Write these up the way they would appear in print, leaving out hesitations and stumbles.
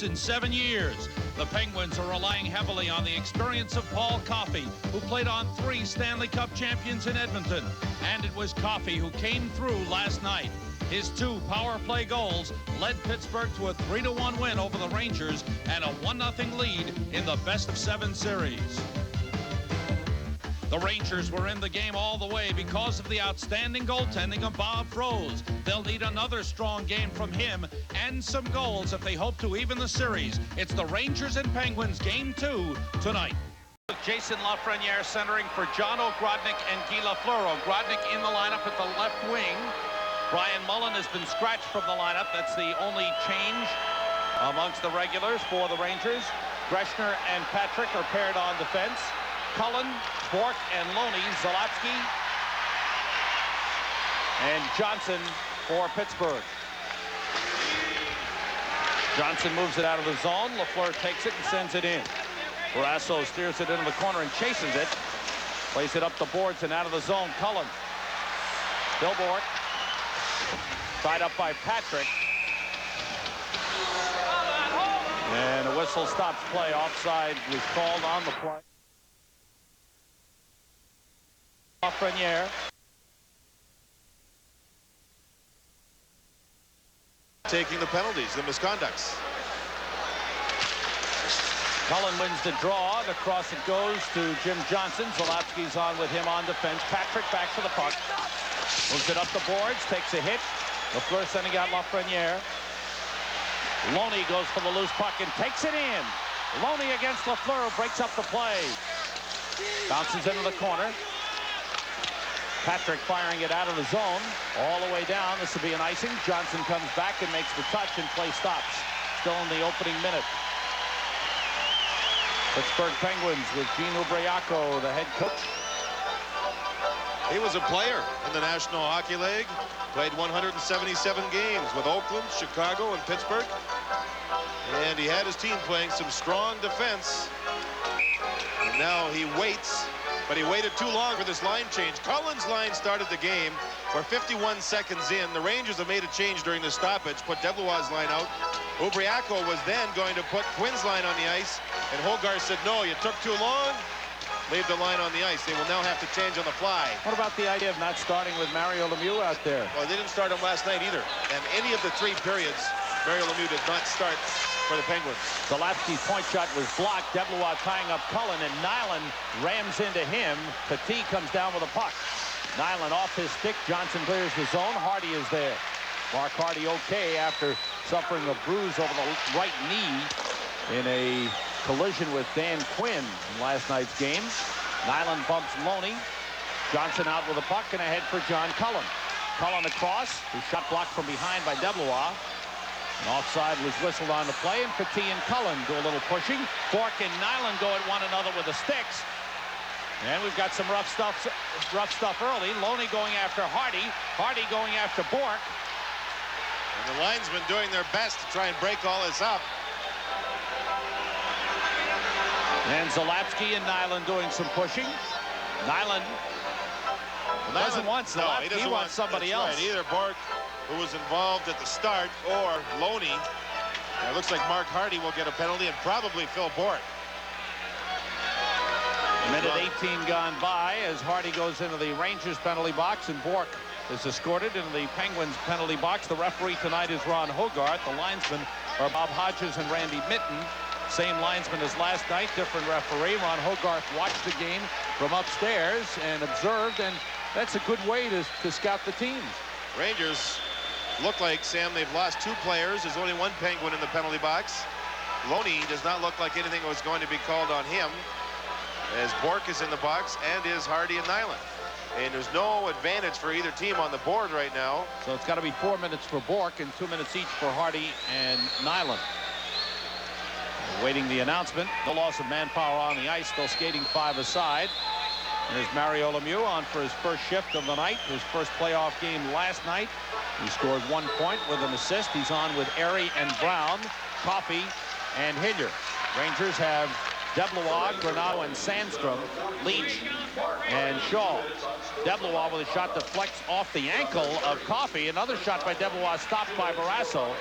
In 7 years. The Penguins are relying heavily on the experience of Paul Coffey, who played on 3 Stanley Cup champions in Edmonton. And it was Coffey who came through last night. His 2 power play goals led Pittsburgh to a 3-1 win over the Rangers and a 1-0 lead in the best-of-7 series. The Rangers were in the game all the way because of the outstanding goaltending of Bob Froese. They'll need another strong game from him and some goals if they hope to even the series. It's the Rangers and Penguins Game 2 tonight. Jason Lafreniere centering for John O'Grodnik and Guy Lafleur. O'Grodnik in the lineup at the left wing. Brian Mullen has been scratched from the lineup. That's the only change amongst the regulars for the Rangers. Greshner and Patrick are paired on defense. Cullen, Bork, and Loney, Zalapsky, and Johnson for Pittsburgh. Johnson moves it out of the zone. Lafleur takes it and sends it in. Barrasso steers it into the corner and chases it. Plays it up the boards and out of the zone. Cullen. Bill Bork. Tied up by Patrick. And a whistle stops play. Offside was called on the play. Lafreniere. Taking the penalties, the misconducts. Cullen wins the draw. The cross it goes to Jim Johnson. Zalapsky's on with him on defense. Patrick back for the puck. Moves it up the boards, takes a hit. Lafleur sending out Lafreniere. Loney goes for the loose puck and takes it in. Loney against Lafleur, breaks up the play. Bounces into the corner. Patrick firing it out of the zone all the way down. This will be an icing. Johnson comes back and makes the touch and play stops. Still in the opening minute. Pittsburgh Penguins with Gene Ubriaco, the head coach. He was a player in the National Hockey League. Played 177 games with Oakland, Chicago, and Pittsburgh. And he had his team playing some strong defense. And now he waits. But he waited too long for this line change. Cullen's line started the game. We're 51 seconds in. The Rangers have made a change during the stoppage, put Deblois' line out. Ubriaco was then going to put Quinn's line on the ice, and Hogarth said, no, you took too long. Leave the line on the ice. They will now have to change on the fly. What about the idea of not starting with Mario Lemieux out there? Well, they didn't start him last night either. And any of the 3 periods, Mario Lemieux did not start for the Penguins. Zalapsky's point shot was blocked. Deblois tying up Cullen, and Nyland rams into him. Petit comes down with a puck. Nyland off his stick. Johnson clears the zone. Hardy is there. Mark Hardy okay after suffering a bruise over the right knee in a collision with Dan Quinn in last night's game. Nyland bumps Loney. Johnson out with a puck and ahead for John Cullen. Cullen across. His shot blocked from behind by Deblois. An offside was whistled on the play, and Petit and Cullen do a little pushing. Bork and Nyland go at one another with the sticks. And we've got some rough stuff early. Loney going after Hardy. Hardy going after Bork. And the linesmen doing their best to try and break all this up. And Zalapsky and Nyland doing some pushing. Nyland doesn't want Zalapsky. He wants somebody else. Right. Either Bork, who was involved at the start, or Loney. It looks like Mark Hardy will get a penalty, and probably Phil Bork. Minute 18 gone by as Hardy goes into the Rangers penalty box, and Bork is escorted into the Penguins penalty box. The referee tonight is Ron Hogarth. The linesmen are Bob Hodges and Randy Mitten. Same linesman as last night, different referee. Ron Hogarth watched the game from upstairs and observed, and that's a good way to scout the teams. Rangers look like, Sam, they've lost 2 players. There's only 1 Penguin in the penalty box. Loney does not look like anything was going to be called on him, as Bork is in the box, and is Hardy and Nyland. And there's no advantage for either team on the board right now. So it's got to be 4 minutes for Bork and 2 minutes each for Hardy and Nyland. Waiting the announcement. No loss of manpower on the ice. Still skating 5 aside. There's Mario Lemieux on for his first shift of the night. His first playoff game last night. He scored 1 point with an assist. He's on with Airy and Brown, Coffey, and Hillier. Rangers have Deblois, Granado, and Sandstrom, Leach, and Shaw. Deblois with a shot that deflects off the ankle of Coffey. Another shot by Deblois stopped by Barrasso.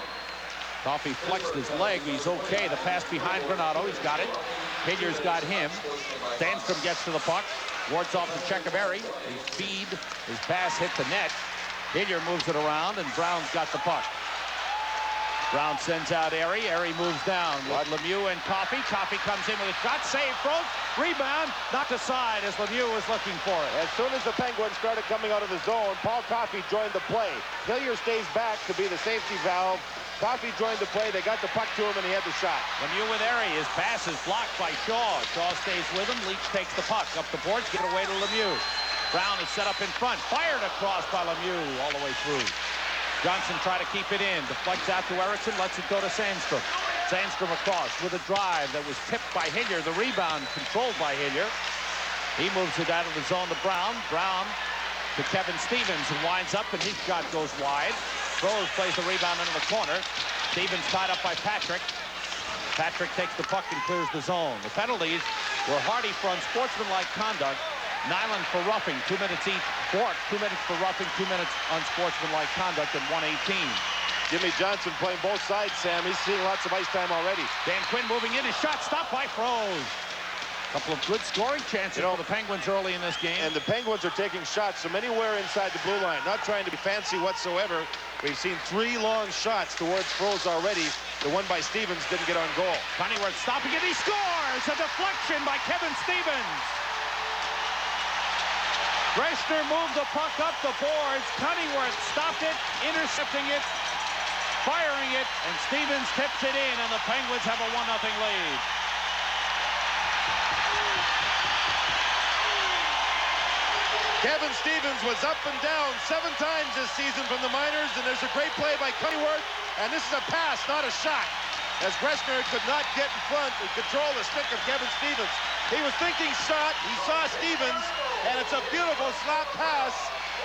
Coffey flexed his leg. He's okay. The pass behind Granato. He's got it. Hilliard's got him. Sandstrom gets to the puck. Wards off the Checkabary. His feed, his pass hit the net. Hilliard moves it around, and Brown's got the puck. Brown sends out Erie. Erie moves down with Lemieux and Coffey. Coffey comes in with a shot. Save, Froze. Rebound. Knocked aside as Lemieux was looking for it. As soon as the Penguins started coming out of the zone, Paul Coffey joined the play. Hilliard stays back to be the safety valve. Coffey joined the play. They got the puck to him, and he had the shot. Lemieux with Erie. His pass is blocked by Shaw. Shaw stays with him. Leach takes the puck up the boards. Get it away to Lemieux. Brown is set up in front. Fired across by Lemieux all the way through. Johnson tried to keep it in. Deflects out to Eriksson. Lets it go to Sandstrom. Sandstrom across with a drive that was tipped by Hilliard. The rebound controlled by Hilliard. He moves it out of the zone to Brown. Brown to Kevin Stevens, and winds up, and his shot goes wide. Rose plays the rebound into the corner. Stevens tied up by Patrick. Patrick takes the puck and clears the zone. The penalties were Hardy for unsportsmanlike conduct. Nyland for roughing, 2 minutes each. Bork, 2 minutes for roughing, 2 minutes unsportsmanlike conduct, and 118. Jimmy Johnson playing both sides, Sam. He's seeing lots of ice time already. Dan Quinn moving in. His shot stopped by Froze. Couple of good scoring chances for the Penguins early in this game. And the Penguins are taking shots from anywhere inside the blue line. Not trying to be fancy whatsoever. We've seen 3 long shots towards Froze already. The one by Stevens didn't get on goal. Cunningworth stopping it. He scores! A deflection by Kevin Stevens. Greshner moved the puck up the boards. Cunningworth stopped it, intercepting it, firing it, and Stevens tips it in, and the Penguins have a 1-0 lead. Kevin Stevens was up and down 7 times this season from the minors, and there's a great play by Cunningworth, and this is a pass, not a shot, as Greshner could not get in front and control the stick of Kevin Stevens. He was thinking shot, he saw Stevens, and it's a beautiful slap pass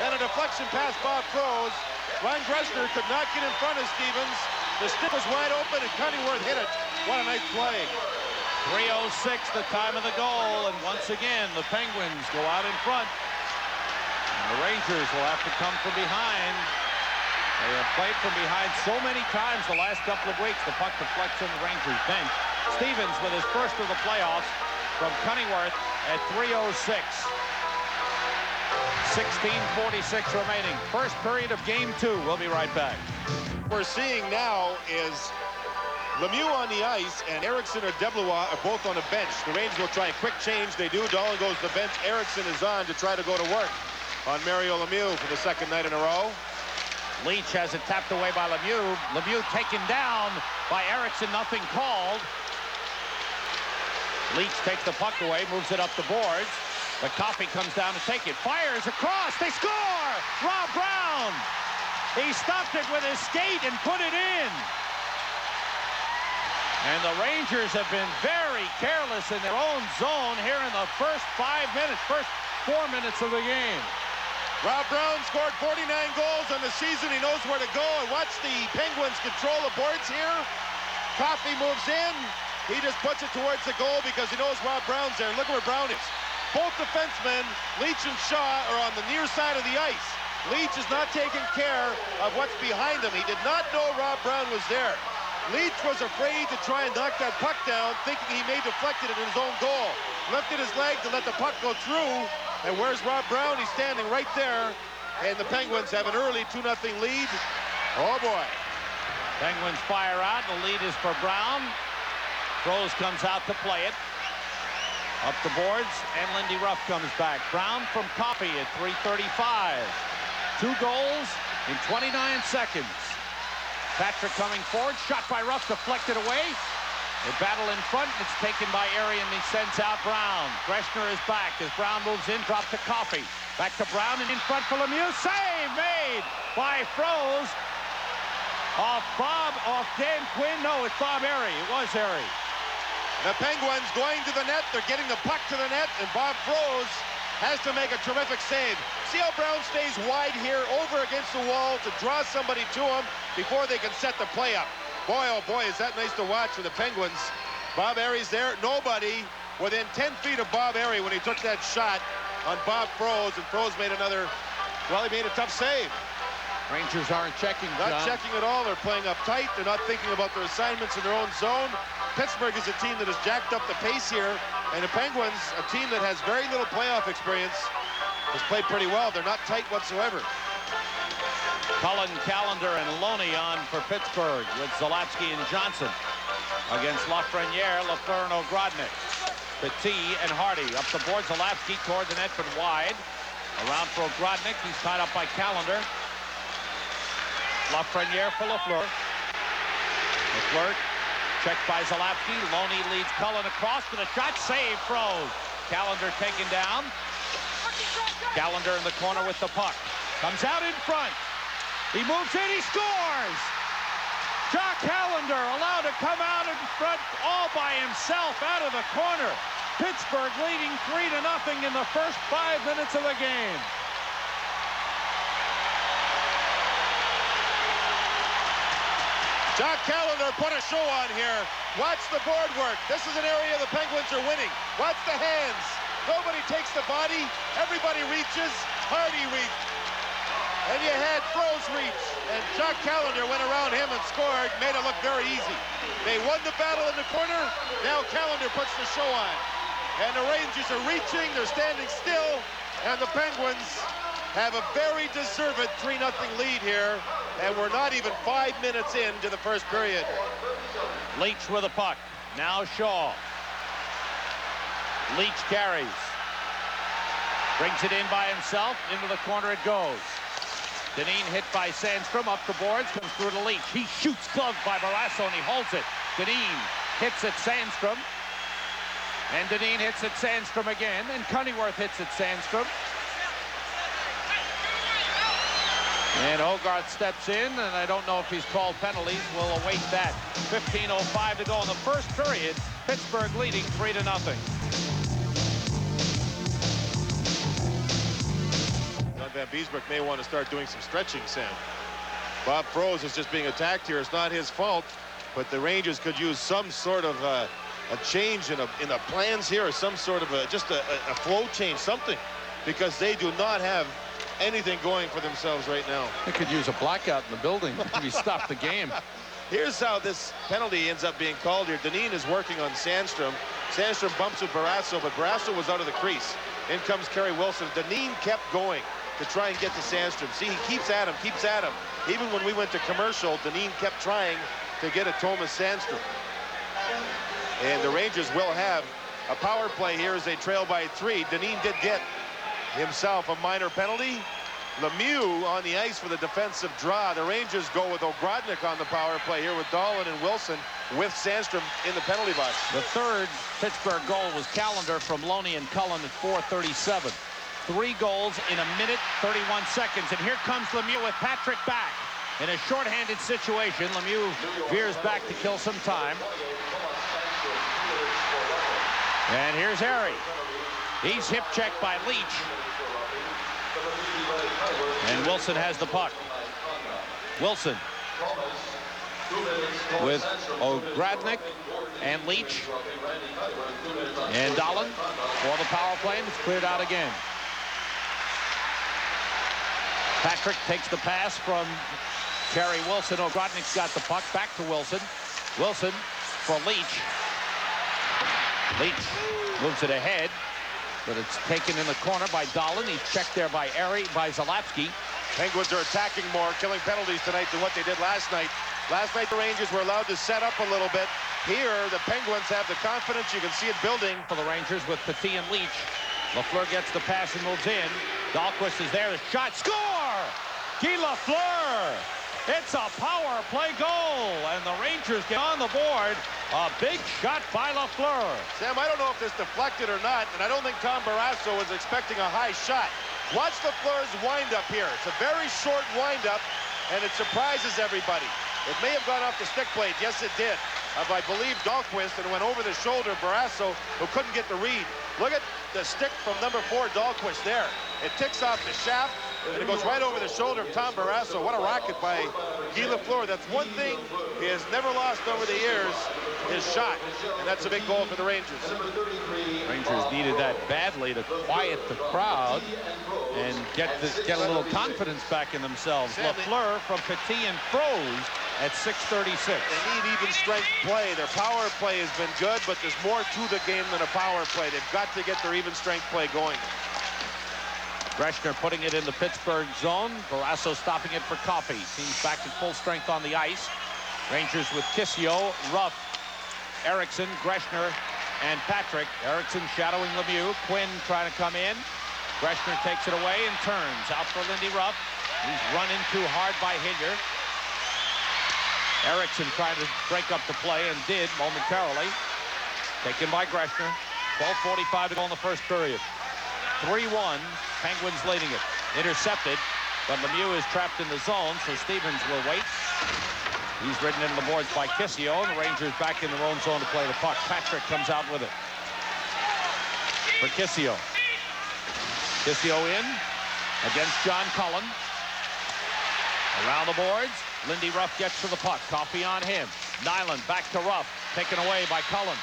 and a deflection pass by Froze. Ron Greshner could not get in front of Stevens. The stick was wide open, and Cunningworth hit it. What a nice play. 3:06, the time of the goal, and once again, the Penguins go out in front. And the Rangers will have to come from behind. They have played from behind so many times the last couple of weeks. The puck deflects on the Rangers bench. Stevens with his first of the playoffs from Cunningworth at 3:06. 16:46 remaining. First period of game 2. We'll be right back. What we're seeing now is Lemieux on the ice, and Eriksson or Deblois are both on the bench. The Rangers will try a quick change. They do. Dolan goes to the bench. Eriksson is on to try to go to work on Mario Lemieux for the 2nd night in a row. Leach has it tapped away by Lemieux. Lemieux taken down by Eriksson. Nothing called. Leach takes the puck away, moves it up the boards. But Coffey comes down to take it. Fires across. They score! Rob Brown! He stopped it with his skate and put it in. And the Rangers have been very careless in their own zone here in the first 4 minutes of the game. Rob Brown scored 49 goals on the season. He knows where to go. And watch the Penguins control the boards here. Coffey moves in. He just puts it towards the goal because he knows Rob Brown's there. Look at where Brown is. Both defensemen, Leach and Shaw, are on the near side of the ice. Leach is not taking care of what's behind him. He did not know Rob Brown was there. Leach was afraid to try and knock that puck down, thinking he may deflect it in his own goal. Lifted his leg to let the puck go through. And where's Rob Brown? He's standing right there. And the Penguins have an early 2-0 lead. Oh, boy. Penguins fire out. The lead is for Brown. Froze comes out to play it. Up the boards, and Lindy Ruff comes back. Brown from Coffey at 3:35. 2 goals in 29 seconds. Patrick coming forward. Shot by Ruff, deflected away. They battle in front. It's taken by Erie, and he sends out Brown. Greshner is back as Brown moves in, drops to Coffey. Back to Brown, and in front for Lemieux. Save made by Froze. Off Dan Quinn. No, it's Bob Erie. It was Erie. The Penguins going to the net. They're getting the puck to the net, and Bob Froze has to make a terrific save. See how Brown stays wide here, over against the wall to draw somebody to him before they can set the play up. Boy, oh boy, is that nice to watch for the Penguins. Bob Erie's there. Nobody within 10 feet of Bob Erie when he took that shot on Bob Froze, and Froze made another, well, he made a tough save. Rangers aren't checking, Not John. checking at all. They're playing up tight. They're not thinking about their assignments in their own zone. Pittsburgh is a team that has jacked up the pace here. And the Penguins, a team that has very little playoff experience, has played pretty well. They're not tight whatsoever. Cullen, Callender, and Loney on for Pittsburgh with Zalapsky and Johnson against Lafreniere, Lafleur, and Ogrodnik. Petit and Hardy up the board. Zalapsky toward the net but wide. Around for Ogrodnik. He's tied up by Callender. Lafreniere for Lafleur. Lafleur checked by Zalapsky. Loney leads Cullen across to the shot. Save, froze. Callender taken down. Callender in the corner with the puck. Comes out in front. He moves in, he scores! Jack Callender allowed to come out in front all by himself out of the corner. Pittsburgh leading 3-0 in the first 5 minutes of the game. Jack Callender put a show on here. Watch the board work. This is an area the Penguins are winning. Watch the hands. Nobody takes the body. Everybody reaches. Hardy reached. And you had Froze reach, and Jack Callender went around him and scored, made it look very easy. They won the battle in the corner, now Callender puts the show on. And the Rangers are reaching, they're standing still, and the Penguins have a very deserved 3-0 lead here, and we're not even 5 minutes into the first period. Leach with a puck, now Shaw. Leach carries. Brings it in by himself, into the corner it goes. Dineen hit by Sandstrom, up the boards, comes through to Leach. He shoots, gloved by Barrasso, and he holds it. Dineen hits at Sandstrom. And Dineen hits at Sandstrom again, and Cunningworth hits at Sandstrom. And Hogarth steps in, and I don't know if he's called penalties. We'll await that. 15:05 to go in the first period. Pittsburgh leading 3-0. Van Beesbrook may want to start doing some stretching, Sam. Bob Froze is just being attacked here. It's not his fault, but the Rangers could use some sort of a change in the plans here, or some sort of a flow change, something, because they do not have anything going for themselves right now. They could use a blackout in the building if you stop the game. Here's how this penalty ends up being called here. Dineen is working on Sandstrom. Sandstrom bumps with Barrasso, but Barrasso was out of the crease. In comes Kerry Wilson. Dineen kept going to try and get to Sandstrom. See, he keeps at him, keeps at him. Even when we went to commercial, Dineen kept trying to get at Thomas Sandstrom. And the Rangers will have a power play here as they trail by 3. Dineen did get himself a minor penalty. Lemieux on the ice for the defensive draw. The Rangers go with Ogrodnik on the power play here with Dahlin and Wilson with Sandstrom in the penalty box. The third Pittsburgh goal was Callender from Loney and Cullen at 4:37. 3 goals in 1 minute, 31 seconds. And here comes Lemieux with Patrick back. In a shorthanded situation, Lemieux veers back to kill some time. And here's Harry. He's hip checked by Leach. And Wilson has the puck. Wilson with Ogrodnik and Leach. And Dahlin for the power play, and it's cleared out again. Patrick takes the pass from Kerry Wilson. Ogrodnik's got the puck back to Wilson. Wilson for Leach. Leach moves it ahead, but it's taken in the corner by Dahlin. He's checked there by Zalapsky. Penguins are attacking more, killing penalties tonight than what they did last night. Last night, the Rangers were allowed to set up a little bit. Here, the Penguins have the confidence. You can see it building. For the Rangers with Petit and Leach. Lafleur gets the pass and moves in. Dahlquist is there. The shot. Score! Guy Lafleur! It's a power play goal, and the Rangers get on the board. A big shot by Lafleur. Sam, I don't know if this deflected or not, and I don't think Tom Barrasso was expecting a high shot. Watch Lafleur's windup here. It's a very short windup, and it surprises everybody. It may have gone off the stick blade. Yes, it did. I believe Dahlquist, and it went over the shoulder of Barrasso, who couldn't get the read. Look at the stick from number 4, Dahlquist there. It ticks off the shaft, and it goes right over the shoulder of Tom Barrasso. What a rocket by Guy Lafleur. That's one thing he has never lost over the years, his shot, and that's a big goal for the Rangers. Rangers needed that badly to quiet the crowd and get a little confidence back in themselves. Lafleur from Petit and Froze at 6:36. They need even strength play. Their power play has been good, but there's more to the game than a power play. They've got to get their even strength play going. Greshner putting it in the Pittsburgh zone. Barrasso stopping it for Coffey. Team's back at full strength on the ice. Rangers with Kissio, Ruff, Erickson, Greshner, and Patrick. Erickson shadowing Lemieux. Quinn trying to come in. Greshner takes it away and turns out for Lindy Ruff. He's run in too hard by Hillier. Erickson trying to break up the play and did momentarily. Taken by Greshner. 12:45 to go in the first period. 3-1. Penguins leading it. Intercepted, but Lemieux is trapped in the zone, so Stevens will wait. He's ridden into the boards by Kissio, and the Rangers back in their own zone to play the puck. Patrick comes out with it for Kissio. Kissio in against John Cullen. Around the boards, Lindy Ruff gets to the puck. Coffey on him. Nyland back to Ruff, taken away by Cullen.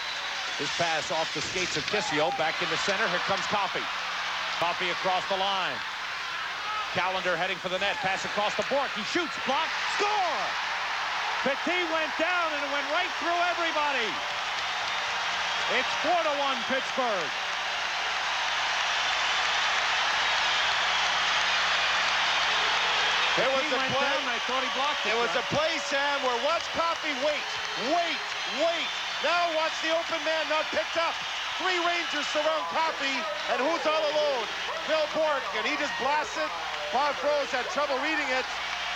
His pass off the skates of Kissio, back into center. Here comes Coffey. Coffey across the line. Callender heading for the net. Pass across the board. He shoots, blocked, score! Petit went down and it went right through everybody. It's 4-1 Pittsburgh. There was a play. Down, I thought he blocked it. It was a play, Sam, where watch Coffey wait. Now watch the open man not picked up. 3 Rangers surround Coffey, and who's all alone? Phil Bourque, and he just blasts it. Bob Froze had trouble reading it,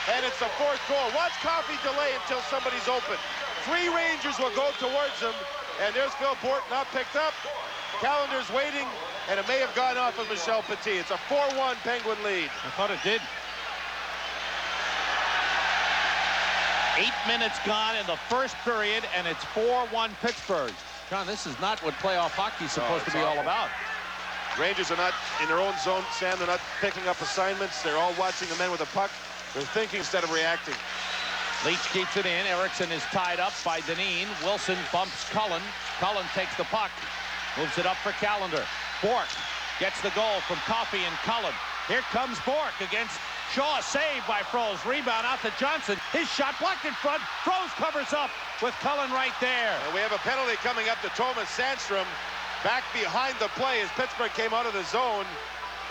and it's the 4th goal. Watch Coffey delay until somebody's open. 3 Rangers will go towards him, and there's Phil Bourque not picked up. Callender's waiting, and it may have gone off of Michel Petit. It's a 4-1 Penguin lead. I thought it did. 8 minutes gone in the first period, and it's 4-1 Pittsburgh. John, this is not what playoff hockey's supposed to be all about. Rangers are not in their own zone, Sam. They're not picking up assignments. They're all watching the men with the puck. They're thinking instead of reacting. Leach keeps it in. Erickson is tied up by Dineen. Wilson bumps Cullen. Cullen takes the puck. Moves it up for Callender. Bourque gets the goal from Coffey and Cullen. Here comes Bourque against Shaw. Saved by Froze. Rebound out to Johnson. His shot blocked in front. Froze covers up with Cullen right there. And we have a penalty coming up to Thomas Sandstrom. Back behind the play as Pittsburgh came out of the zone.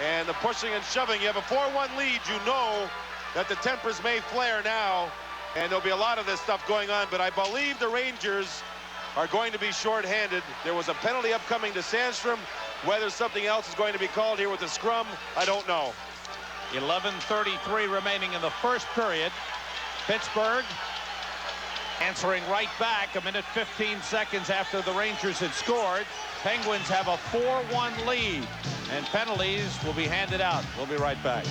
And the pushing and shoving. You have a 4-1 lead. You know that the tempers may flare now. And there'll be a lot of this stuff going on. But I believe the Rangers are going to be shorthanded. There was a penalty upcoming to Sandstrom. Whether something else is going to be called here with the scrum, I don't know. 11:33 remaining in the first period. Pittsburgh answering right back a minute 15 seconds after the Rangers had scored. Penguins have a 4-1 lead, and penalties will be handed out. We'll be right back.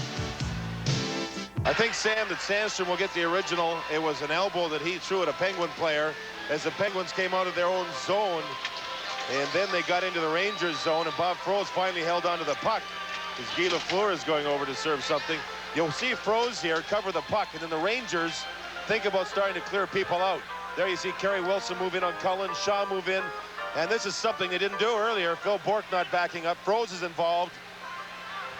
I think, Sam, that Sandstrom will get the original. It was an elbow that he threw at a Penguin player as the Penguins came out of their own zone, and then they got into the Rangers zone, and Bob Froze finally held onto the puck as Guy Lafleur is going over to serve something. You'll see Froze here cover the puck, and then the Rangers think about starting to clear people out. There you see Kerry Wilson move in on Cullen, Shaw move in, and this is something they didn't do earlier. Phil Bourque not backing up. Froze is involved,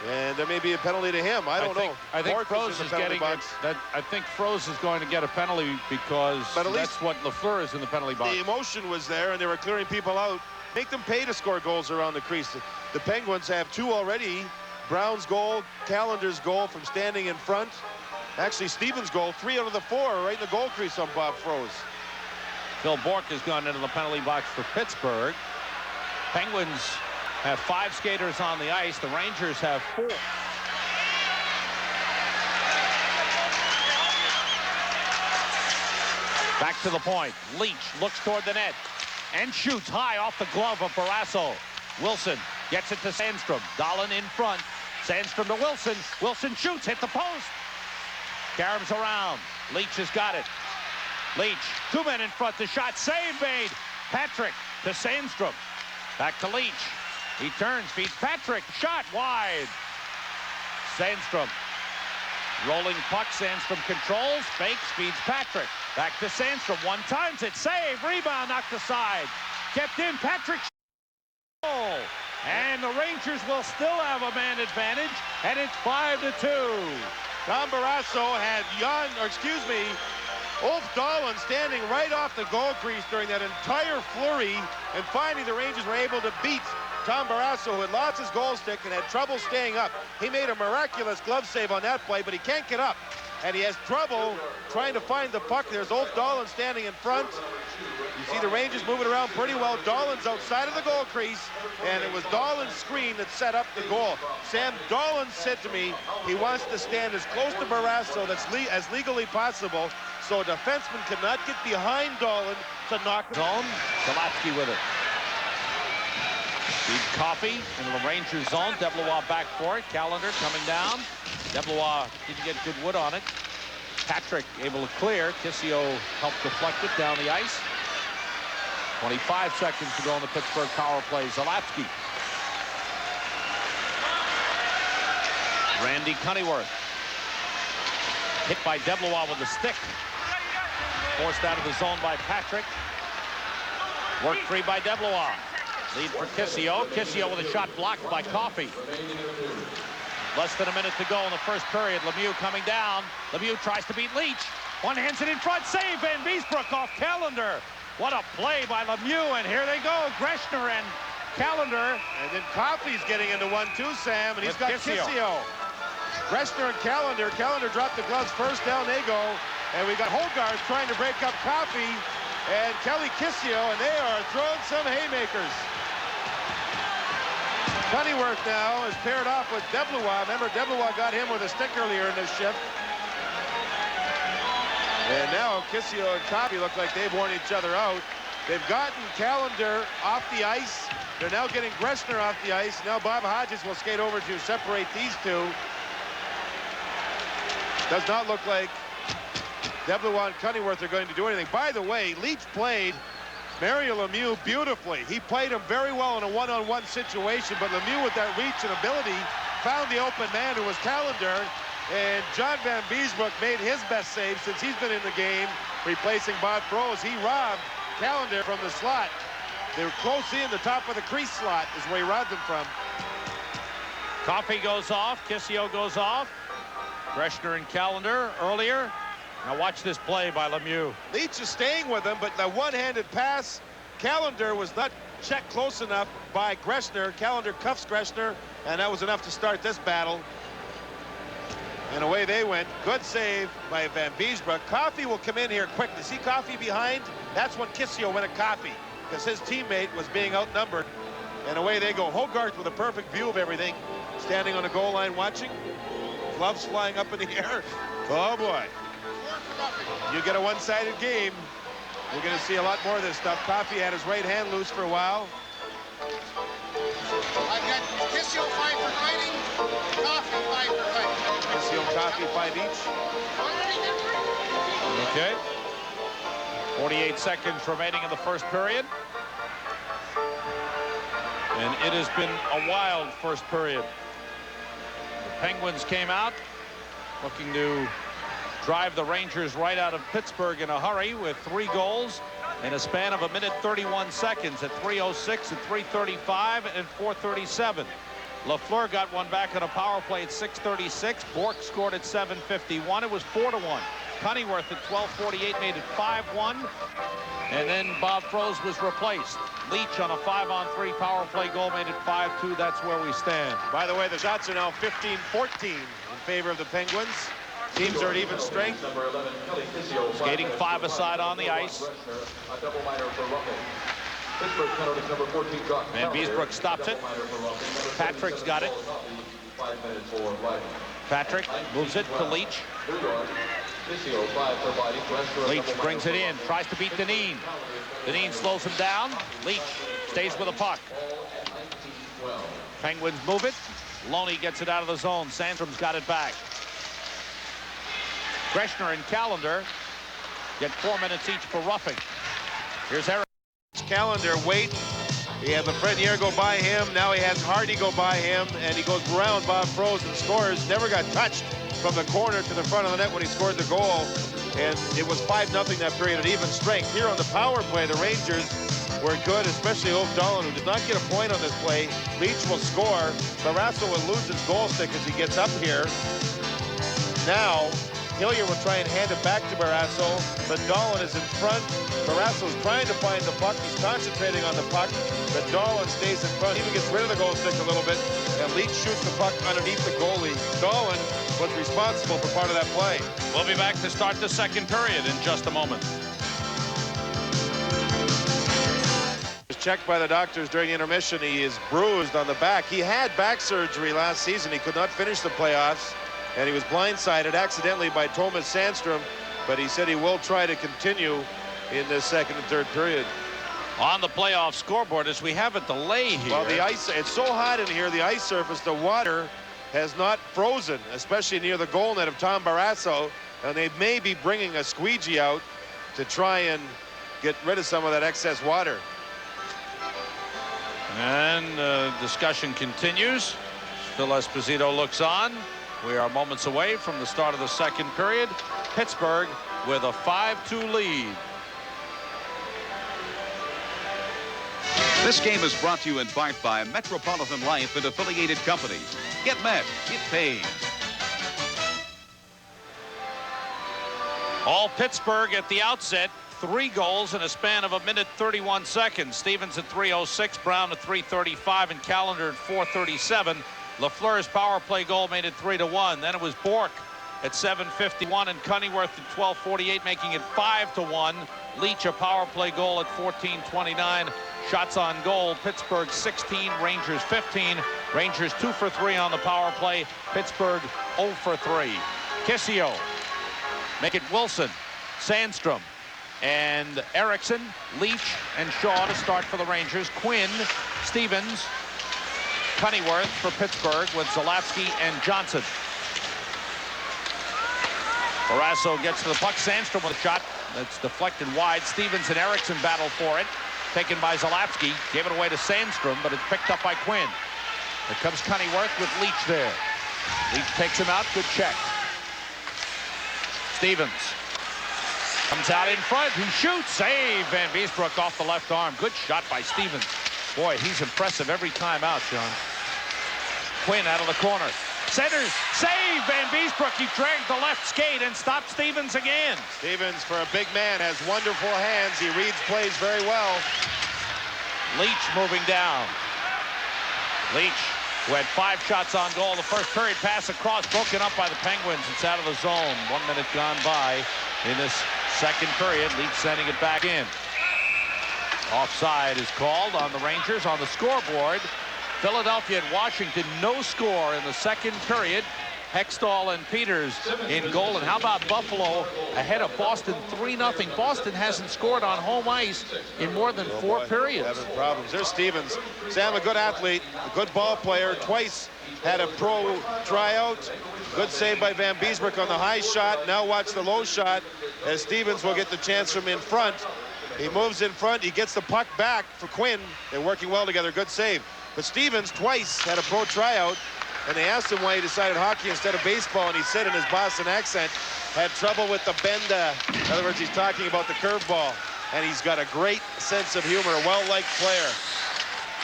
and there may be a penalty to him. I don't know. I think Bourque Froze is getting it. I think Froze is going to get a penalty because that's what Lafleur is in the penalty box. The emotion was there, and they were clearing people out. Make them pay to score goals around the crease. The Penguins have 2 already. Brown's goal, Callender's goal from standing in front. Actually, Stevens' goal, 3 out of the 4 right in the goal crease on Bob Froze. Phil Bourque has gone into the penalty box for Pittsburgh. Penguins have 5 skaters on the ice. The Rangers have 4. Back to the point. Leach looks toward the net and shoots high off the glove of Barrasso. Wilson gets it to Sandstrom. Dahlin in front. Sandstrom to Wilson. Wilson shoots, hit the post. Karam's around. Leach has got it. Leach, 2 men in front. The shot, save made. Patrick to Sandstrom. Back to Leach. He turns, feeds Patrick. Shot wide. Sandstrom Rolling puck, Sandstrom controls, fakes, feeds Patrick. Back to Sandstrom, one times it, save, rebound, knocked aside. Kept in, Patrick. Goal. And the Rangers will still have a man advantage, and it's 5-2. Tom Barrasso had Ulf Dahlin standing right off the goal crease during that entire flurry, and finally the Rangers were able to beat Tom Barrasso, who had lost his goal stick and had trouble staying up. He made a miraculous glove save on that play, but he can't get up, and he has trouble trying to find the puck. There's Ulf Dahlin standing in front. You see the Rangers moving around pretty well. Dahlin's outside of the goal crease, and it was Dahlin's screen that set up the goal. Sam, Dahlin said to me he wants to stand as close to Barrasso as legally possible, so a defenseman cannot get behind Dahlin to knock him. Zone, Zalatsky with it. Feed Coffey in the Rangers zone. DeBlois back for it. Calendar coming down. DeBlois didn't get good wood on it. Patrick able to clear. Kissio helped deflect it down the ice. 25 seconds to go in the Pittsburgh power play. Zalatsky. Randy Cunneyworth. Hit by DeBlois with the stick. Forced out of the zone by Patrick. Worked free by DeBlois. Lead for Kissio. Kissio with a shot blocked by Coffey. Less than a minute to go in the first period. Lemieux coming down. Lemieux tries to beat Leach. One hands it in front. Save Van Beesbrook off Calendar. What a play by Lemieux, and here they go. Greshner and Calendar. And then Coffey's getting into 1-2, Sam, and he's got Kissio. Greshner and Calendar. Calendar dropped the gloves first, down they go. And we got Hogarth trying to break up Coffey and Kelly Kissio, and they are throwing some haymakers. Cunneyworth now is paired off with DeBlois. Remember, DeBlois got him with a stick earlier in this shift. And now Kissio and Coffey look like they've worn each other out. They've gotten Calendar off the ice. They're now getting Greshner off the ice. Now Bob Hodges will skate over to separate these two. Does not look like DeBlois and Cunneyworth are going to do anything. By the way, Leach played Mario Lemieux beautifully. He played him very well in a one-on-one situation, but Lemieux, with that reach and ability, found the open man, who was Calendar, and John Van Beesbrook made his best save since he's been in the game, replacing Bob Froese. He robbed Calendar from the slot. They were close in the top of the crease slot is where he robbed them from. Coffey goes off. Kissio goes off. Greshner and Calendar earlier. Now watch this play by Lemieux. Leach is staying with him, but the one-handed pass, Calendar was not checked close enough by Greshner. Calendar cuffs Greshner, and that was enough to start this battle. And away they went. Good save by Van Beesbrook. Coffey will come in here quick. You see Coffey behind? That's when Kissio went at Coffey, because his teammate was being outnumbered. And away they go. Hogarth with a perfect view of everything, standing on the goal line watching. Gloves flying up in the air. Oh boy. You get a one-sided game, we're going to see a lot more of this stuff. Coffey had his right hand loose for a while. I've got Kissio 5 for fighting, Coffey 5 for fighting. Kissio and Coffey 5 each. Okay. 48 seconds remaining in the first period. And it has been a wild first period. The Penguins came out looking to drive the Rangers right out of Pittsburgh in a hurry with 3 goals in a span of 1:31 seconds at 3:06 and 3:35 and 4:37. Lafleur got one back on a power play at 6:36. Bourque scored at 7:51. It was 4-1. Cunneyworth at 12:48 made it 5-1. And then Bob Froese was replaced. Leach on a 5-on-3 power play goal made it 5-2. That's where we stand. By the way, the shots are now 15-14 in favor of the Penguins. Teams are at even strength. Skating 5 aside on the ice. Van Beesbrook stops it. Patrick's got it. Patrick moves it to Leach. Leach brings it in, tries to beat Dineen. Dineen slows him down. Leach stays with the puck. Penguins move it. Loney gets it out of the zone. Sandstrom's got it back. Greshner and Calendar get 4 minutes each for roughing. Here's Eric. Calendar, wait. He had Lafreniere go by him. Now he has Hardy go by him, and he goes around Bob Froese and scores. Never got touched. from the corner to the front of the net when he scored the goal. And it was 5-0 that period at even strength. Here on the power play, the Rangers were good, especially O'Donnell, who did not get a point on this play. Leach will score. Barrasso will lose his goal stick as he gets up here. Now, Hillier will try and hand it back to Barrasso, but Dolan is in front. Barrasso's trying to find the puck. He's concentrating on the puck, but Dolan stays in front. He even gets rid of the goal stick a little bit, and Leach shoots the puck underneath the goalie. Dolan was responsible for part of that play. We'll be back to start the second period in just a moment. Checked by the doctors during intermission. He is bruised on the back. He had back surgery last season. He could not finish the playoffs, and he was blindsided accidentally by Thomas Sandstrom, but he said he will try to continue in the second and third period. On the playoff scoreboard, as we have a delay here. Well, the ice, it's so hot in here, the ice surface, the water has not frozen, especially near the goal net of Tom Barrasso, and they may be bringing a squeegee out to try and get rid of some of that excess water. And discussion continues. Phil Esposito looks on. We are moments away from the start of the second period. Pittsburgh with a 5-2 lead. This game is brought to you in part by Metropolitan Life and affiliated companies. Get Met, it pays. All Pittsburgh at the outset. 3 goals in a span of 1:31 seconds. Stevens at 3:06, Brown at 3:35, and Callender at 4:37. Lafleur's power play goal made it 3-1. Then it was Bork at 7:51 and Cunningworth at 12:48, making it 5-1. Leach a power play goal at 14:29. Shots on goal, Pittsburgh 16, Rangers 15. Rangers 2 for 3 on the power play. Pittsburgh 0 for 3. Kissio, make it Wilson, Sandstrom, and Erickson, Leach, and Shaw to start for the Rangers. Quinn, Stevens, Cunningworth for Pittsburgh with Zalapsky and Johnson. Barrasso gets to the puck. Sandstrom with a shot that's deflected wide. Stevens and Erickson battle for it. Taken by Zalapsky. Gave it away to Sandstrom, but it's picked up by Quinn. Here comes Cunningworth with Leach there. Leach takes him out. Good check. Stevens comes out in front. He shoots. Save. Van Beesbrook off the left arm. Good shot by Stevens. Boy, he's impressive every time out, John. Quinn out of the corner. Centers. Save. Van Beesbrook. He dragged the left skate and stopped Stevens again. Stevens, for a big man, has wonderful hands. He reads plays very well. Leach moving down. Leach, who had 5 shots on goal. The first period pass across, broken up by the Penguins. It's out of the zone. 1 minute gone by in this second period. Leach sending it back in. Offside is called on the Rangers. On the scoreboard, Philadelphia and Washington, no score in the second period. Hextall and Peters in goal. And how about Buffalo ahead of Boston 3-0? Boston hasn't scored on home ice in more than 4 periods. Having problems. There's Stevens. Sam, a good athlete, a good ball player. Twice had a pro tryout. Good save by Van Beesbrook on the high shot. Now watch the low shot as Stevens will get the chance from in front. He moves in front. He gets the puck back for Quinn. They're working well together. Good save. But Stevens twice had a pro tryout, and they asked him why he decided hockey instead of baseball, and he said in his Boston accent, had trouble with the benda. In other words, he's talking about the curveball, and he's got a great sense of humor, a well-liked player.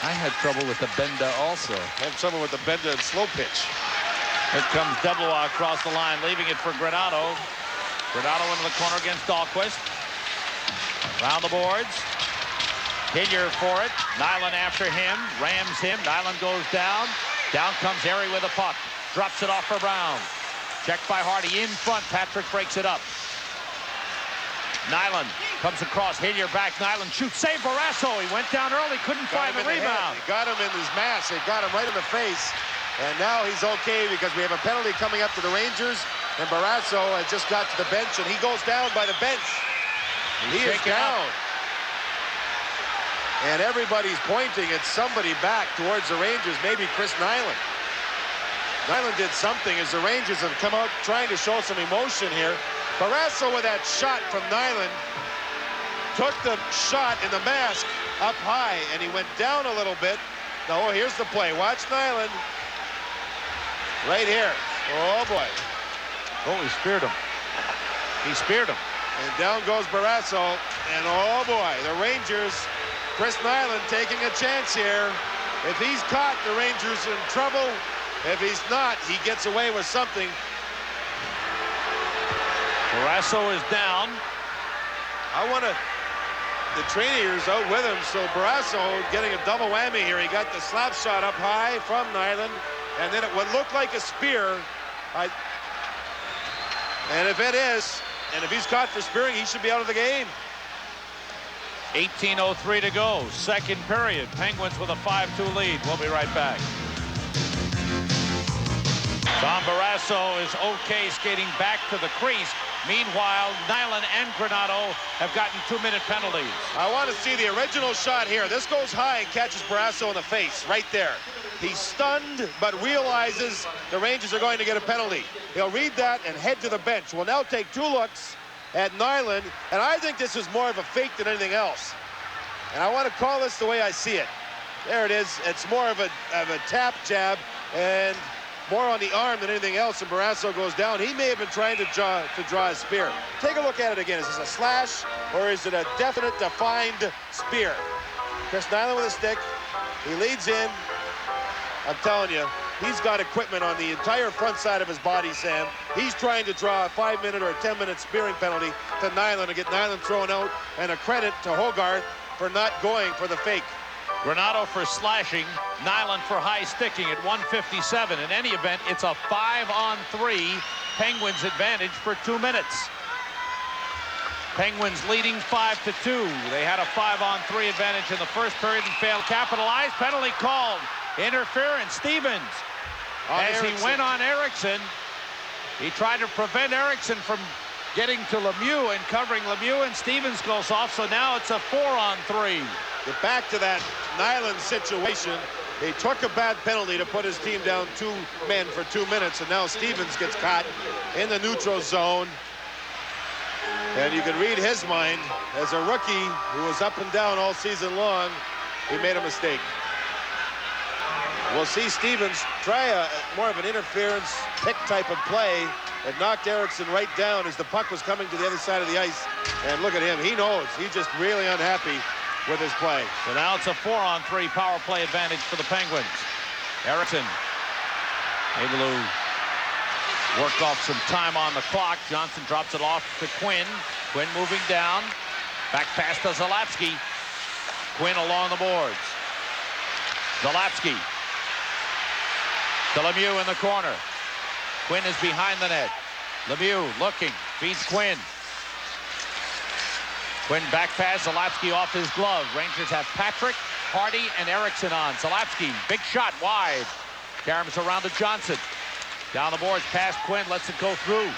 I had trouble with the benda also. Had trouble with the benda and slow pitch. Here comes Dubois across the line, leaving it for Granato. Granato into the corner against Dahlquist. Round the boards. Hillier for it. Nyland after him. Rams him. Nyland goes down. Down comes Harry with a puck. Drops it off for Brown. Checked by Hardy in front. Patrick breaks it up. Nyland comes across. Hillier back. Nyland shoots. Save Barrasso. He went down early. Couldn't find the rebound. He got him in his mask. They got him right in the face. And now he's okay because we have a penalty coming up to the Rangers. And Barrasso has just got to the bench, and he goes down by the bench. He is down. And everybody's pointing at somebody back towards the Rangers, maybe Chris Nyland. Nyland did something as the Rangers have come out trying to show some emotion here. Barrasso with that shot from Nyland took the shot in the mask up high, and he went down a little bit. Now, here's the play. Watch Nyland. Right here. Oh, boy. Oh, he speared him. He speared him. And down goes Barrasso. And oh boy, the Rangers, Chris Nyland taking a chance here. If he's caught, the Rangers are in trouble. If he's not, he gets away with something. Barrasso is down. The trainers out with him, so Barrasso getting a double whammy here. He got the slap shot up high from Nyland, and then it would look like a spear. And if it is, and if he's caught for spearing, he should be out of the game. 18:03 to go, second period. Penguins with a 5-2 lead. We'll be right back. Tom Barrasso is okay skating back to the crease. Meanwhile, Nyland and Granato have gotten 2-minute penalties. I want to see the original shot here. This goes high and catches Barrasso in the face right there. He's stunned, but realizes the Rangers are going to get a penalty. He'll read that and head to the bench. We'll now take 2 looks at Nyland, and I think this is more of a fake than anything else. And I want to call this the way I see it. There it is. It's more of a tap jab and more on the arm than anything else, and Barrasso goes down. He may have been trying to draw a spear. Take a look at it again. Is this a slash, or is it a definite, defined spear? Chris Nyland with a stick. He leads in. I'm telling you, he's got equipment on the entire front side of his body, Sam. He's trying to draw a 5-minute or a 10-minute spearing penalty to Nyland to get Nyland thrown out, and a credit to Hogarth for not going for the fake. Granato for slashing, Nyland for high sticking at 1:57. In any event, it's a 5-on-3 Penguins advantage for 2 minutes. Penguins leading 5-2. They had a 5-on-3 advantage in the first period and failed to capitalize. Penalty called. Interference. Stevens. As he went on Eriksson, he tried to prevent Eriksson from getting to Lemieux and covering Lemieux, and Stevens goes off, so now it's a 4-on-3. Get back to that Nyland situation. He took a bad penalty to put his team down 2 men for 2 minutes, and now Stevens gets caught in the neutral zone. And you can read his mind. As a rookie who was up and down all season long, he made a mistake. We'll see Stevens try more of an interference pick type of play. It knocked Eriksson right down as the puck was coming to the other side of the ice. And look at him. He knows. He's just really unhappy with his play. So now it's a 4-on-3 power play advantage for the Penguins. Eriksson able to work off some time on the clock. Johnson drops it off to Quinn. Quinn moving down. Back pass to Zalapski. Quinn along the boards. Zalapski. To Lemieux in the corner. Quinn is behind the net. Lemieux looking. Feeds Quinn. Quinn back pass. Zalapski off his glove. Rangers have Patrick, Hardy, and Eriksson on. Zalapski, big shot wide. Caroms around to Johnson. Down the boards, past Quinn, lets it go through.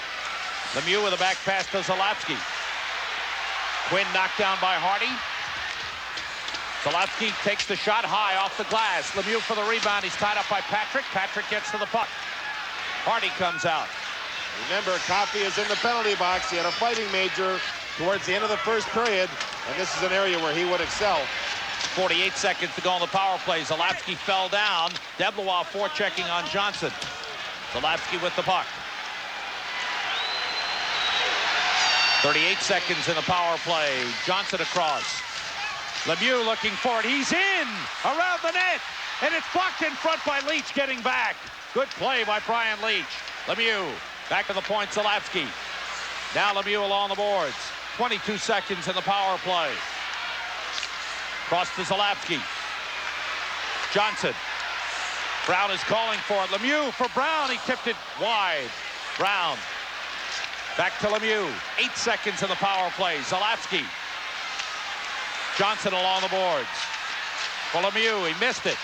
Lemieux with a back pass to Zalapski. Quinn knocked down by Hardy. Zalapski takes the shot high off the glass. Lemieux for the rebound. He's tied up by Patrick. Patrick gets to the puck. Hardy comes out. Remember, Coffey is in the penalty box. He had a fighting major towards the end of the first period, and this is an area where he would excel. 48 seconds to go on the power play. Zalapski fell down. Deblois forechecking on Johnson. Zalapski with the puck. 38 seconds in the power play. Johnson across. Lemieux looking for it. He's in around the net, and it's blocked in front by Leach getting back. Good play by Brian Leach. Lemieux back to the point. Zalapski. Now Lemieux along the boards. 22 seconds in the power play. Cross to Zalapski. Johnson. Brown is calling for it. Lemieux for Brown. He tipped it wide. Brown. Back to Lemieux. 8 seconds in the power play. Zalapski. Johnson along the boards. For Lemieux. He missed it.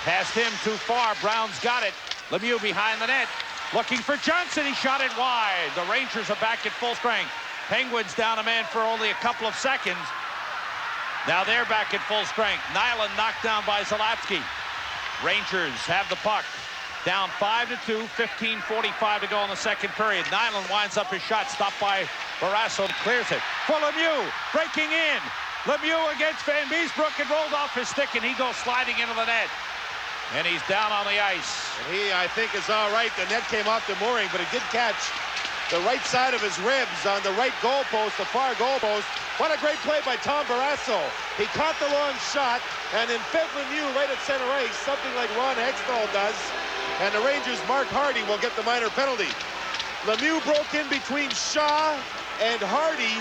Past him too far. Brown's got it. Lemieux behind the net. Looking for Johnson. He shot it wide. The Rangers are back at full strength. Penguins down a man for only a couple of seconds. Now they're back at full strength. Nyland knocked down by Zalapski. Rangers have the puck. Down 5-2, 15:45 to go in the second period. Nyland winds up his shot, stopped by Barrasso, clears it. For Lemieux, breaking in. Lemieux against Van Beesbrook, and rolled off his stick, and he goes sliding into the net. And he's down on the ice. And he, I think, is all right. The net came off the mooring, but it did catch the right side of his ribs on the right goalpost, the far goalpost. What a great play by Tom Barrasso. He caught the long shot, and then fed Lemieux right at center ice, something like Ron Hextall does. And the Rangers' Mark Hardy will get the minor penalty. Lemieux broke in between Shaw and Hardy,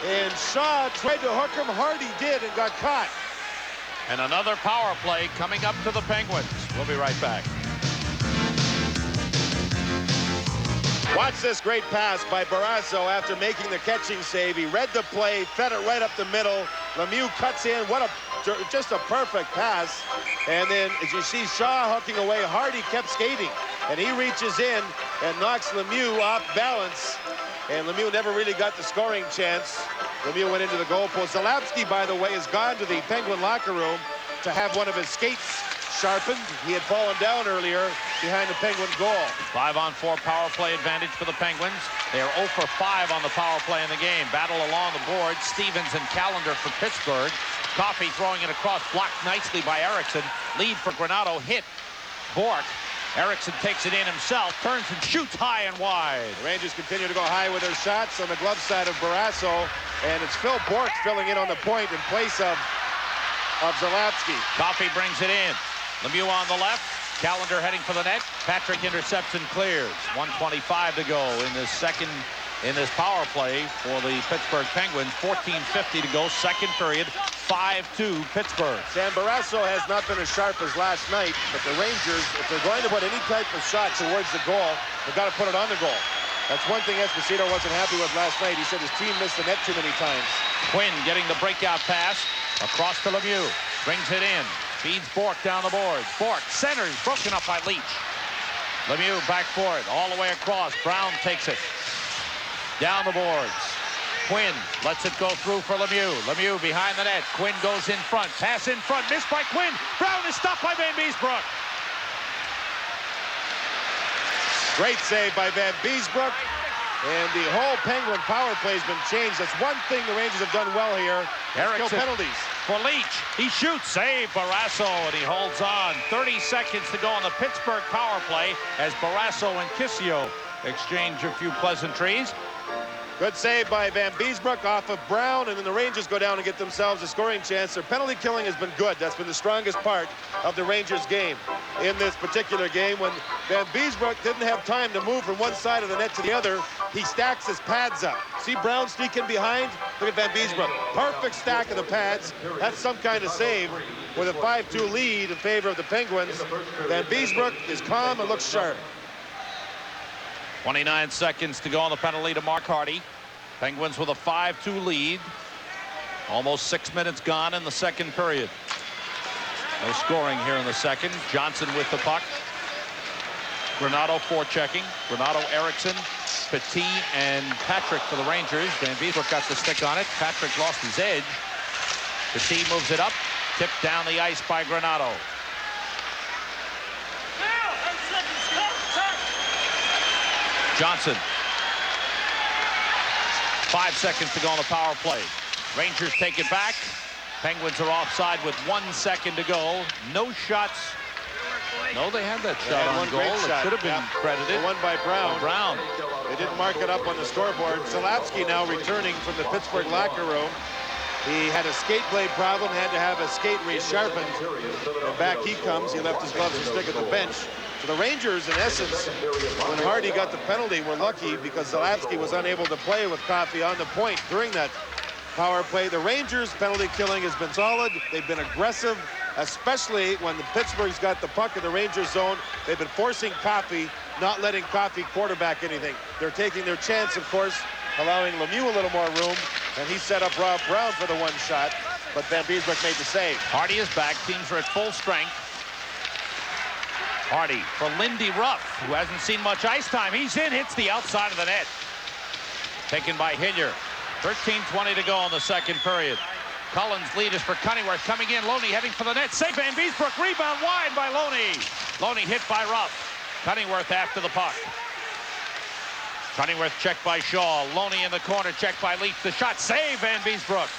and Shaw tried to hook him. Hardy did and got caught. And another power play coming up to the Penguins. We'll be right back. Watch this great pass by Barrasso after making the catching save. He read the play, fed it right up the middle. Lemieux cuts in. Just a perfect pass. And then, as you see Shaw hooking away, Hardy kept skating. And he reaches in and knocks Lemieux off balance. And Lemieux never really got the scoring chance. Lemieux went into the goalpost. Zalapsky, by the way, has gone to the Penguin locker room to have one of his skates sharpened. He had fallen down earlier behind the Penguin goal. 5-on-4 power play advantage for the Penguins. They are 0 for 5 on the power play in the game. Battle along the board. Stevens and Callender for Pittsburgh. Coffey throwing it across, blocked nicely by Erickson. Lead for Granato, hit Bork. Erickson takes it in himself, turns and shoots high and wide. The Rangers continue to go high with their shots on the glove side of Barrasso, and it's Phil Bork filling in on the point in place of Zalapsky. Coffey brings it in. Lemieux on the left. Callender heading for the net. Patrick intercepts and clears. 1:25 to go in this power play for the Pittsburgh Penguins. 14:50 to go, second period. 5-2 Pittsburgh. Sam Barrasso has not been as sharp as last night, but the Rangers, if they're going to put any type of shot towards the goal, they've got to put it on the goal. That's one thing Esposito wasn't happy with last night. He said his team missed the net too many times. Quinn getting the breakout pass across to Lemieux. Brings it in. Feeds Bork down the boards. Bork centers, broken up by Leach. Lemieux back for it, all the way across. Brown takes it. Down the boards. Quinn lets it go through for Lemieux. Lemieux behind the net. Quinn goes in front. Pass in front. Missed by Quinn. Brown is stopped by Van Beesbroek. Great save by Van Beesbroek. And the whole Penguin power play has been changed. That's one thing the Rangers have done well here. Erickson no penalties. For Leach. He shoots. Save Barrasso, and he holds on. 30 seconds to go on the Pittsburgh power play as Barrasso and Kissio exchange a few pleasantries. Good save by Van Beesbroek off of Brown, and then the Rangers go down and get themselves a scoring chance. Their penalty killing has been good. That's been the strongest part of the Rangers game in this particular game. When Van Beesbroek didn't have time to move from one side of the net to the other, he stacks his pads up. See Brown sneaking behind? Look at Van Beesbroek. Perfect stack of the pads. That's some kind of save with a 5-2 lead in favor of the Penguins. Van Beesbroek is calm and looks sharp. 29 seconds to go on the penalty to Mark Hardy. Penguins with a 5-2 lead. Almost 6 minutes gone in the second period. No scoring here in the second. Johnson with the puck. Granato forechecking. Granato, Erickson, Petit, and Patrick for the Rangers. Van Beesbroek got the stick on it. Patrick lost his edge. Petit moves it up. Tipped down the ice by Granato. Johnson. 5 seconds to go on the power play. Rangers take it back. Penguins are offside with 1 second to go. No shots. No, they had that shot on goal. It should have been credited. The one by Brown. Brown. They didn't mark it up on the scoreboard. Zalapsky now returning from the Pittsburgh locker room. He had a skate blade problem, had to have a skate resharpened. And back he comes. He left his gloves and stick at the bench. So the Rangers, in essence, when Hardy got the penalty, were lucky because Zalapsky was unable to play with Coffey on the point during that power play. The Rangers' penalty killing has been solid. They've been aggressive, especially when the Pittsburgh's got the puck in the Rangers zone. They've been forcing Coffey, not letting Coffey quarterback anything. They're taking their chance, of course, allowing Lemieux a little more room, and he set up Rob Brown for the one shot, but Van Beesbroek made the save. Hardy is back. Teams are at full strength. Hardy for Lindy Ruff, who hasn't seen much ice time. He's in, hits the outside of the net. Taken by Hillier. 13:20 to go in the second period. Cullen's lead is for Cunningworth coming in. Loney heading for the net. Save Van Beesbroek. Rebound wide by Loney. Loney hit by Ruff. Cunningworth after the puck. Cunningworth checked by Shaw. Loney in the corner, checked by Leach. The shot, save Van Beesbroek.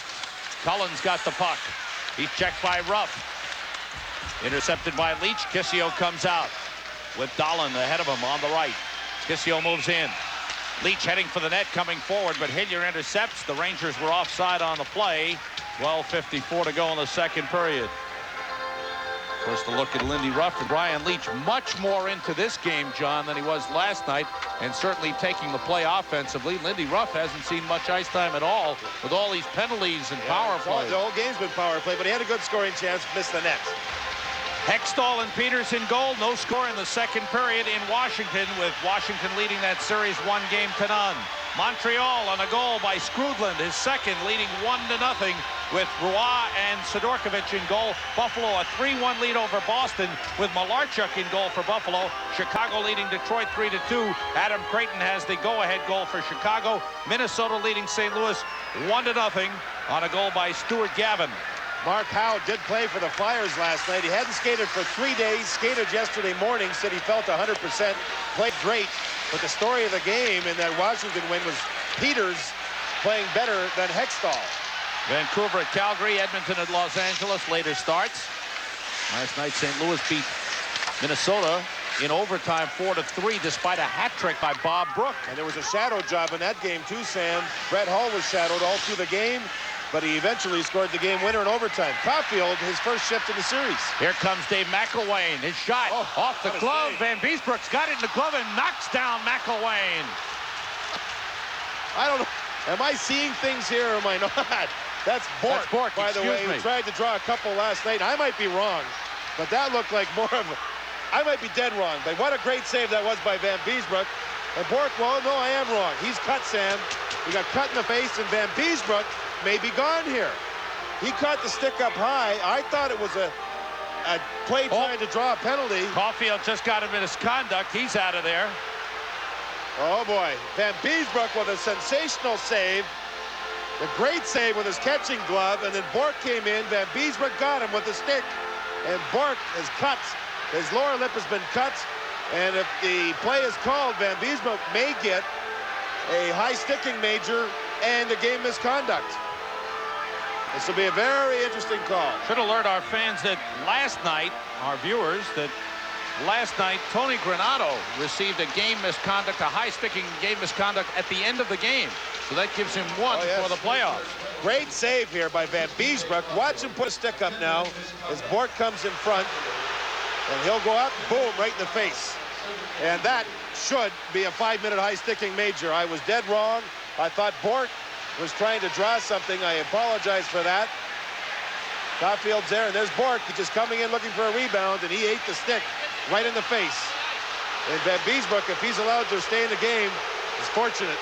Cullen's got the puck. He's checked by Ruff. Intercepted by Leach. Kissio comes out with Dolan ahead of him on the right. Kissio moves in. Leach heading for the net, coming forward, but Hillier intercepts. The Rangers were offside on the play. 12:54 to go in the second period. First a look at Lindy Ruff and Brian Leach, much more into this game, John, than he was last night, and certainly taking the play offensively. Lindy Ruff hasn't seen much ice time at all with all these penalties and power play. The whole game's been power play, but he had a good scoring chance, missed the net. Hextall and Peters in goal. No score in the second period in Washington, with Washington leading that series 1-0. Montreal on a goal by Skrudland, his second, leading 1-0 with Roy and Sidorkovich in goal. Buffalo a 3-1 lead over Boston with Malarchuk in goal for Buffalo. Chicago leading Detroit 3-2. Adam Creighton has the go-ahead goal for Chicago. Minnesota leading St. Louis 1-0 on a goal by Stuart Gavin. Mark Howe did play for the Flyers last night. He hadn't skated for 3 days, skated yesterday morning, said he felt 100%, played great. But the story of the game in that Washington win was Peters playing better than Hextall. Vancouver at Calgary, Edmonton at Los Angeles, later starts. Last night, St. Louis beat Minnesota in overtime 4-3, despite a hat trick by Bob Brook. And there was a shadow job in that game too, Sam. Brett Hull was shadowed all through the game, but he eventually scored the game winner in overtime. Caulfield, his first shift in the series. Here comes Dave McElwain. His shot off the glove. Van Beesbrook's got it in the glove and knocks down McElwain. I don't know. Am I seeing things here or am I not? That's Bork, by the way, who tried to draw a couple last night. I might be wrong, but that looked like more of a... I might be dead wrong, but what a great save that was by Van Beesbrook. And Bork, well, no, I am wrong. He's cut, Sam. He got cut in the face, and Van Beesbrook may be gone here. He caught the stick up high. I thought it was a play trying to draw a penalty. Caulfield just got him in misconduct. He's out of there. Oh, boy. Van Beesbrook with a sensational save. A great save with his catching glove, and then Bork came in. Van Beesbrook got him with the stick, and Bork is cut. His lower lip has been cut, and if the play is called, Van Beesbrook may get a high sticking major and a game misconduct. This will be a very interesting call. Should alert our fans that last night, our viewers, that last night Tony Granato received a game misconduct, a high sticking game misconduct at the end of the game. So that gives him one for the playoffs. Great save here by Van Beesbrook. Watch him put a stick up now as Bork comes in front. And he'll go up, boom, right in the face. And that should be a 5-minute high sticking major. I was dead wrong. I thought Bork was trying to draw something. I apologize for that. Caulfield's there, and there's Bork. He's just coming in looking for a rebound, and he ate the stick right in the face. And Van Beesbrook, if he's allowed to stay in the game, is fortunate.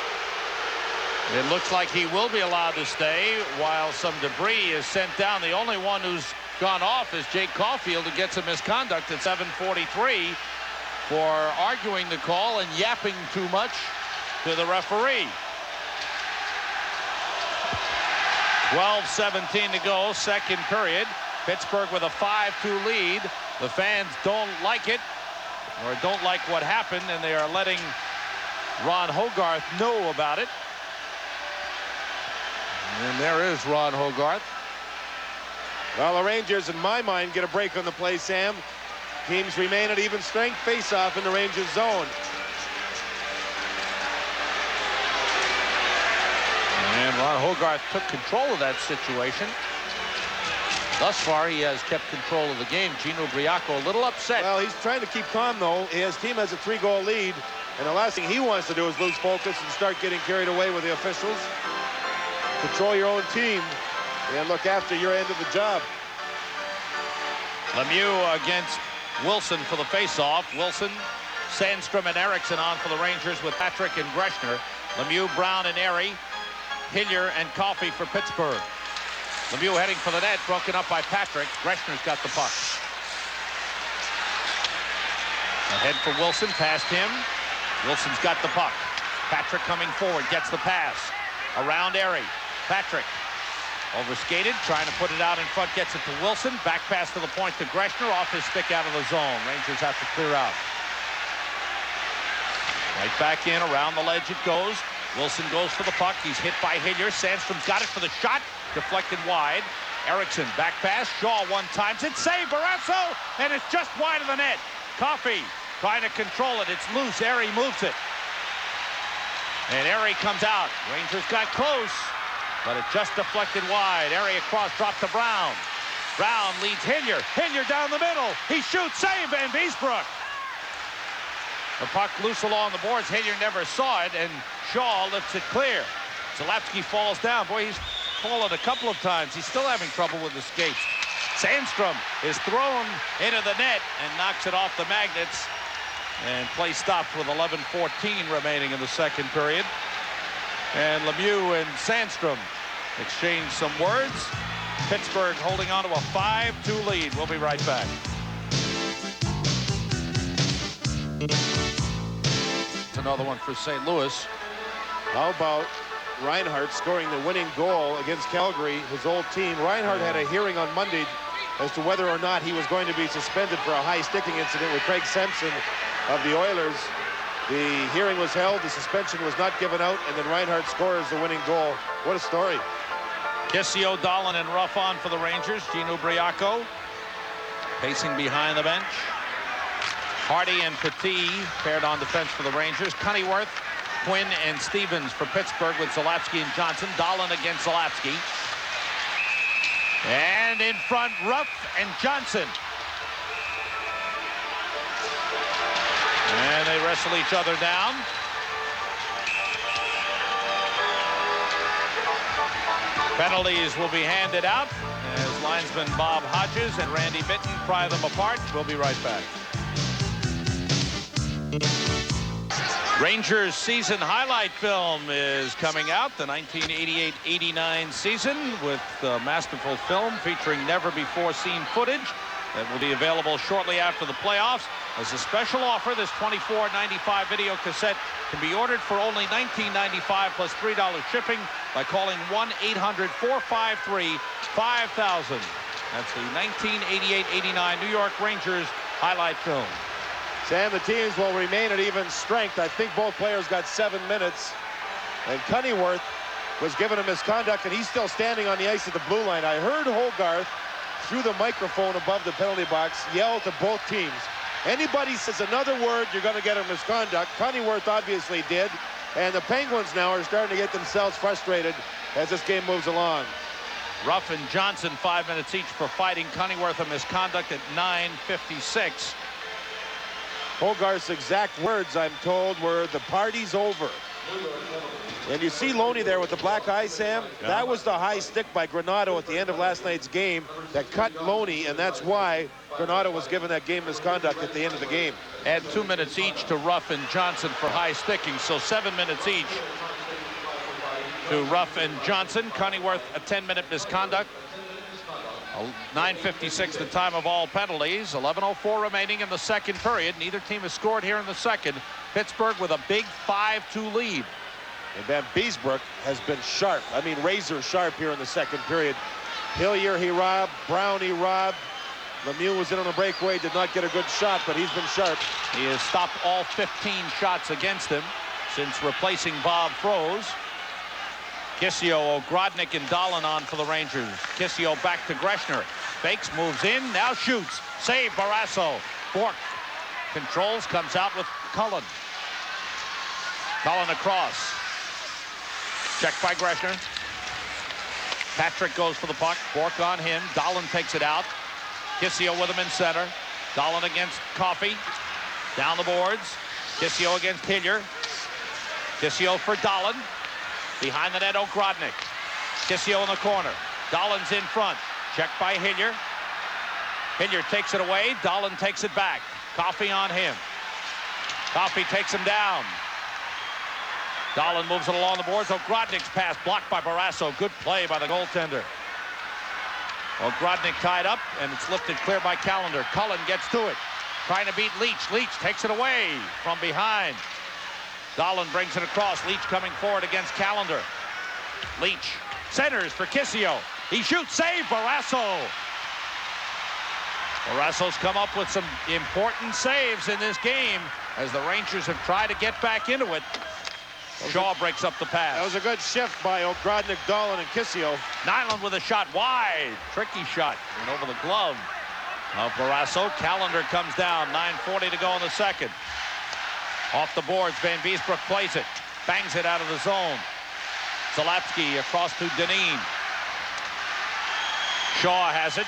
It looks like he will be allowed to stay while some debris is sent down. The only one who's gone off is Jake Caulfield, who gets a misconduct at 7:43 for arguing the call and yapping too much to the referee. 12:17 to go, second period. Pittsburgh with a 5-2 lead. The fans don't like it, or don't like what happened, and they are letting Ron Hogarth know about it. And there is Ron Hogarth. Well, the Rangers, in my mind, get a break on the play, Sam. Teams remain at even strength face-off in the Rangers zone. And Ron Hogarth took control of that situation. Thus far, he has kept control of the game. Gino Briacco a little upset. Well, he's trying to keep calm, though. His team has a 3-goal lead, and the last thing he wants to do is lose focus and start getting carried away with the officials. Control your own team and look after your end of the job. Lemieux against Wilson for the face-off. Wilson, Sandstrom, and Eriksson on for the Rangers with Patrick and Greshner. Lemieux, Brown, and Erie. Hillier and Coffey for Pittsburgh. Lemieux heading for the net, broken up by Patrick. Greshner's got the puck. Ahead for Wilson, past him. Wilson's got the puck. Patrick coming forward, gets the pass. Around Erie. Patrick overskated, trying to put it out in front, gets it to Wilson. Back pass to the point to Greshner, off his stick out of the zone. Rangers have to clear out. Right back in, around the ledge it goes. Wilson goes for the puck. He's hit by Hillier. Sandstrom's got it for the shot. Deflected wide. Eriksson, back pass. Shaw one-times it. Save Barrasso, and it's just wide of the net. Coffey trying to control it. It's loose. Erie moves it. And Airy comes out. Rangers got close, but it just deflected wide. Airy across, dropped to Brown. Brown leads Hillier. Hillier down the middle. He shoots, save, Van Beesbrook. The puck loose along the boards. Hillier never saw it, and Shaw lifts it clear. Zalapsky falls down. Boy, he's fallen a couple of times. He's still having trouble with the skates. Sandstrom is thrown into the net and knocks it off the magnets. And play stopped with 11:14 remaining in the second period. And Lemieux and Sandstrom exchange some words. Pittsburgh holding on to a 5-2 lead. We'll be right back. It's another one for St. Louis. How about Reinhart scoring the winning goal against Calgary, his old team? Reinhart had a hearing on Monday as to whether or not he was going to be suspended for a high sticking incident with Craig Simpson of the Oilers. The hearing was held, the suspension was not given out, and then Reinhart scores the winning goal. What a story. Kissio, Dahlin, and Ruff on for the Rangers. Gino Briaco pacing behind the bench. Hardy and Petit paired on defense for the Rangers. Cunnyworth, Quinn, and Stevens for Pittsburgh with Zalapsky and Johnson. Dahlin against Zalapsky. And in front, Ruff and Johnson. And they wrestle each other down. Penalties will be handed out as linesman Bob Hodges and Randy Mitten pry them apart. We'll be right back. Rangers season highlight film is coming out, the 1988-89 season, with masterful film featuring never-before-seen footage that will be available shortly after the playoffs. As a special offer, this $24.95 video cassette can be ordered for only $19.95 plus $3 shipping by calling 1-800-453-5000. That's the 1988-89 New York Rangers highlight film. Sam, the teams will remain at even strength. I think both players got 7 minutes. And Cunnyworth was given a misconduct, and he's still standing on the ice at the blue line. I heard Hogarth, through the microphone above the penalty box, yell to both teams. Anybody says another word, you're going to get a misconduct. Cunnyworth obviously did. And the Penguins now are starting to get themselves frustrated as this game moves along. Ruff and Johnson 5 minutes each for fighting Cunnyworth a misconduct at 9:56. Hogarth's exact words, I'm told, were "the party's over." And you see Loney there with the black eye, Sam. Yeah. That was the high stick by Granato at the end of last night's game that cut Loney, and that's why Granato was given that game misconduct at the end of the game. Add 2 minutes each to Ruff and Johnson for high sticking, so 7 minutes each to Ruff and Johnson. Cunnyworth a 10-minute misconduct. 9:56 the time of all penalties. 11:04 remaining in the second period. Neither team has scored here in the second. Pittsburgh with a big 5-2 lead. And Van Beesbrook has been sharp. I mean, razor sharp here in the second period. Hillier he robbed, Brown he robbed. Lemieux was in on a breakaway, did not get a good shot, but he's been sharp. He has stopped all 15 shots against him since replacing Bob Froese. Kissio, Ogrodnik, and Dahlin on for the Rangers. Kissio back to Greshner. Fakes, moves in, now shoots. Save, Barrasso. Bork controls, comes out with Cullen. Cullen across. Checked by Greshner. Patrick goes for the puck. Bork on him. Dahlin takes it out. Kissio with him in center. Dahlin against Coffey. Down the boards. Kissio against Hillier. Kissio for Dahlin. Behind the net, Ogrodnik. Kissio in the corner. Dahlin's in front. Checked by Hillier. Hillier takes it away. Dahlin takes it back. Coffey on him. Coffey takes him down. Dahlin moves it along the boards. Ogrodnik's pass blocked by Barrasso. Good play by the goaltender. Ogrodnik tied up, and it's lifted clear by Callender. Cullen gets to it. Trying to beat Leach. Leach takes it away from behind. Dahlin brings it across. Leach coming forward against Callender. Leach centers for Kissio. He shoots, save, Barrasso. Barrasso's come up with some important saves in this game as the Rangers have tried to get back into it. Shaw breaks up the pass. That was a good shift by Ogrodnik, Dahlin, and Kissio. Nyland with a shot wide. Tricky shot. And over the glove of Barrasso. Callender comes down. 9:40 to go in the second. Off the boards, Van Beesbrook plays it. bangs it out of the zone. Zalapsky across to Deneen. Shaw has it.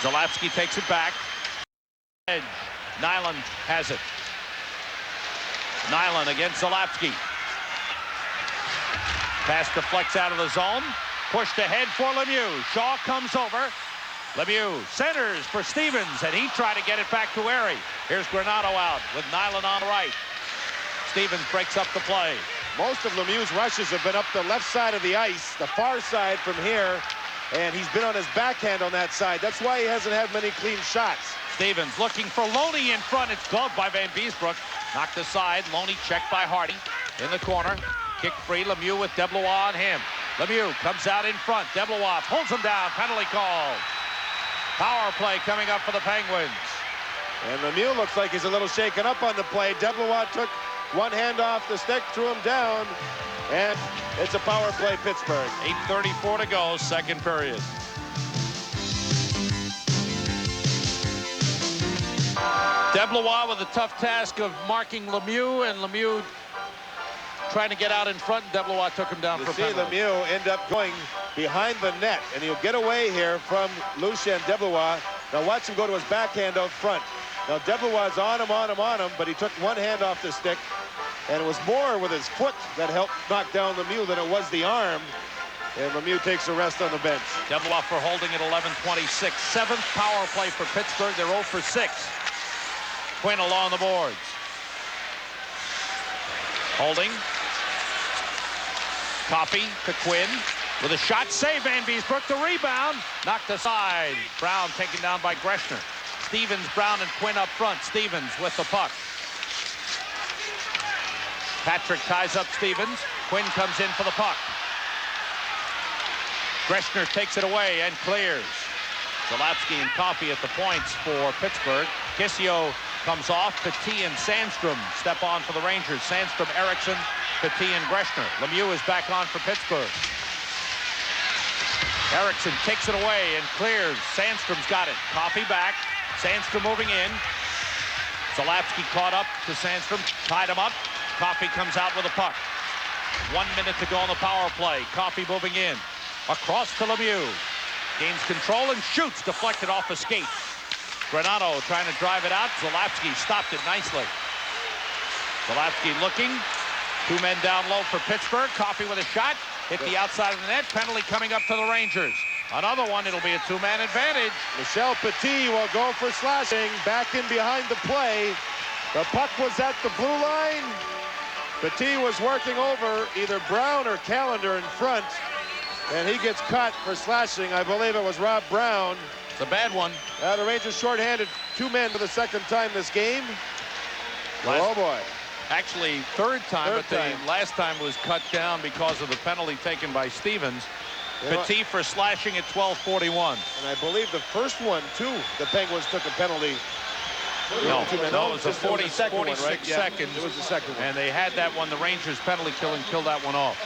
Zalapsky takes it back. Edge. Nyland has it. Nyland against Zalapsky. Pass deflects out of the zone. Pushed ahead for Lemieux. Shaw comes over. Lemieux centers for Stevens, and he tried to get it back to Airy. Here's Granato out with Nyland on the right. Stevens breaks up the play. Most of Lemieux's rushes have been up the left side of the ice, the far side from here, and he's been on his backhand on that side. That's why he hasn't had many clean shots. Stevens looking for Loney in front. It's gloved by Van Beesbrook. Knocked aside. Loney checked by Hardy in the corner. Kick free. Lemieux with Deblois on him. Lemieux comes out in front. Deblois pulls him down. Penalty called. Power play coming up for the Penguins. And Lemieux looks like he's a little shaken up on the play. Deblois took one hand off the stick, threw him down, and it's a power play, Pittsburgh. 8:34 to go, second period. Deblois with a tough task of marking Lemieux, and Lemieux trying to get out in front, and Deblois took him down for penalty. Lemieux end up going behind the net, and he'll get away here from Lucien Deblois. Now watch him go to his backhand out front. Now Deblois on him, but he took one hand off the stick, and it was more with his foot that helped knock down Lemieux than it was the arm. And Lemieux takes a rest on the bench. Deblois for holding at 11:26. Seventh power play for Pittsburgh. They're 0 for 6. Quinn along the boards. Holding. Coffey to Quinn with a shot. Save Van Beesbrook. The rebound. Knocked aside. Brown taken down by Greshner. Stevens, Brown, and Quinn up front. Stevens with the puck. Patrick ties up Stevens. Quinn comes in for the puck. Greshner takes it away and clears. Zalapsky and Coffey at the points for Pittsburgh. Kissio comes off. Petit and Sandstrom step on for the Rangers. Sandstrom, Erickson, Petit, and Greshner. Lemieux is back on for Pittsburgh. Erickson takes it away and clears. Sandstrom's got it. Coffey back. Sandstrom moving in. Zalapsky caught up to Sandstrom. Tied him up. Coffey comes out with a puck. 1 minute to go on the power play. Coffey moving in. Across to Lemieux. Gains control and shoots. Deflected off a skate. Granato trying to drive it out. Zalapsky stopped it nicely. Zalapsky looking. 2 men down low for Pittsburgh. Coffey with a shot. Hit the outside of the net. Penalty coming up to the Rangers. Another one. It'll be a 2-man advantage. Michel Petit will go for slashing. Back in behind the play. The puck was at the blue line. Petit was working over either Brown or Callender in front. And he gets cut for slashing. I believe it was Rob Brown. It's a bad one. The Rangers shorthanded 2 men for the second time this game. Oh, boy. Actually, third time. The last time was cut down because of the penalty taken by Stevens. Petit for slashing at 12:41. And I believe the first one, too, the Penguins took a penalty. No, it was a 46 right? seconds. It was the second one. And they had that one. The Rangers penalty killing killed that one off.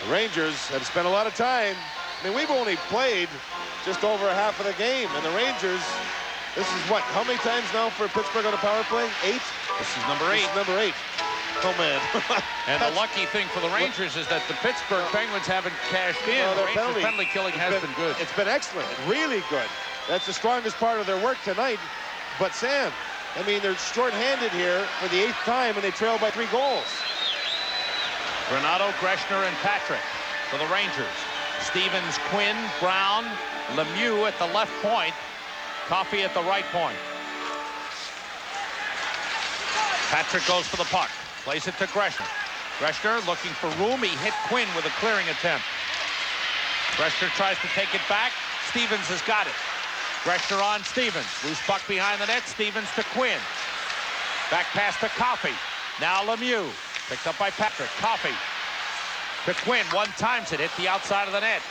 The Rangers have spent a lot of time. I mean, we've only played just over half of the game. And the Rangers, this is what? How many times now for Pittsburgh on a power play? 8? This is number 8. This is number 8. Oh, man. And the lucky thing for the Rangers is that the Pittsburgh Penguins haven't cashed in. No, The Rangers penalty killing has been good. It's been excellent. Really good. That's the strongest part of their work tonight. But, Sam, I mean, they're shorthanded here for the 8th time, and they trail by 3 goals. Granato, Greshner, and Patrick for the Rangers. Stevens, Quinn, Brown, Lemieux at the left point. Coffey at the right point. Patrick goes for the puck. Plays it to Greshner. Greshner looking for room. He hit Quinn with a clearing attempt. Greshner tries to take it back. Stevens has got it. Greshner on Stevens. Loose puck behind the net. Stevens to Quinn. Back pass to Coffey. Now Lemieux. Picked up by Patrick. Coffey to Quinn. One times it. Hit the outside of the net.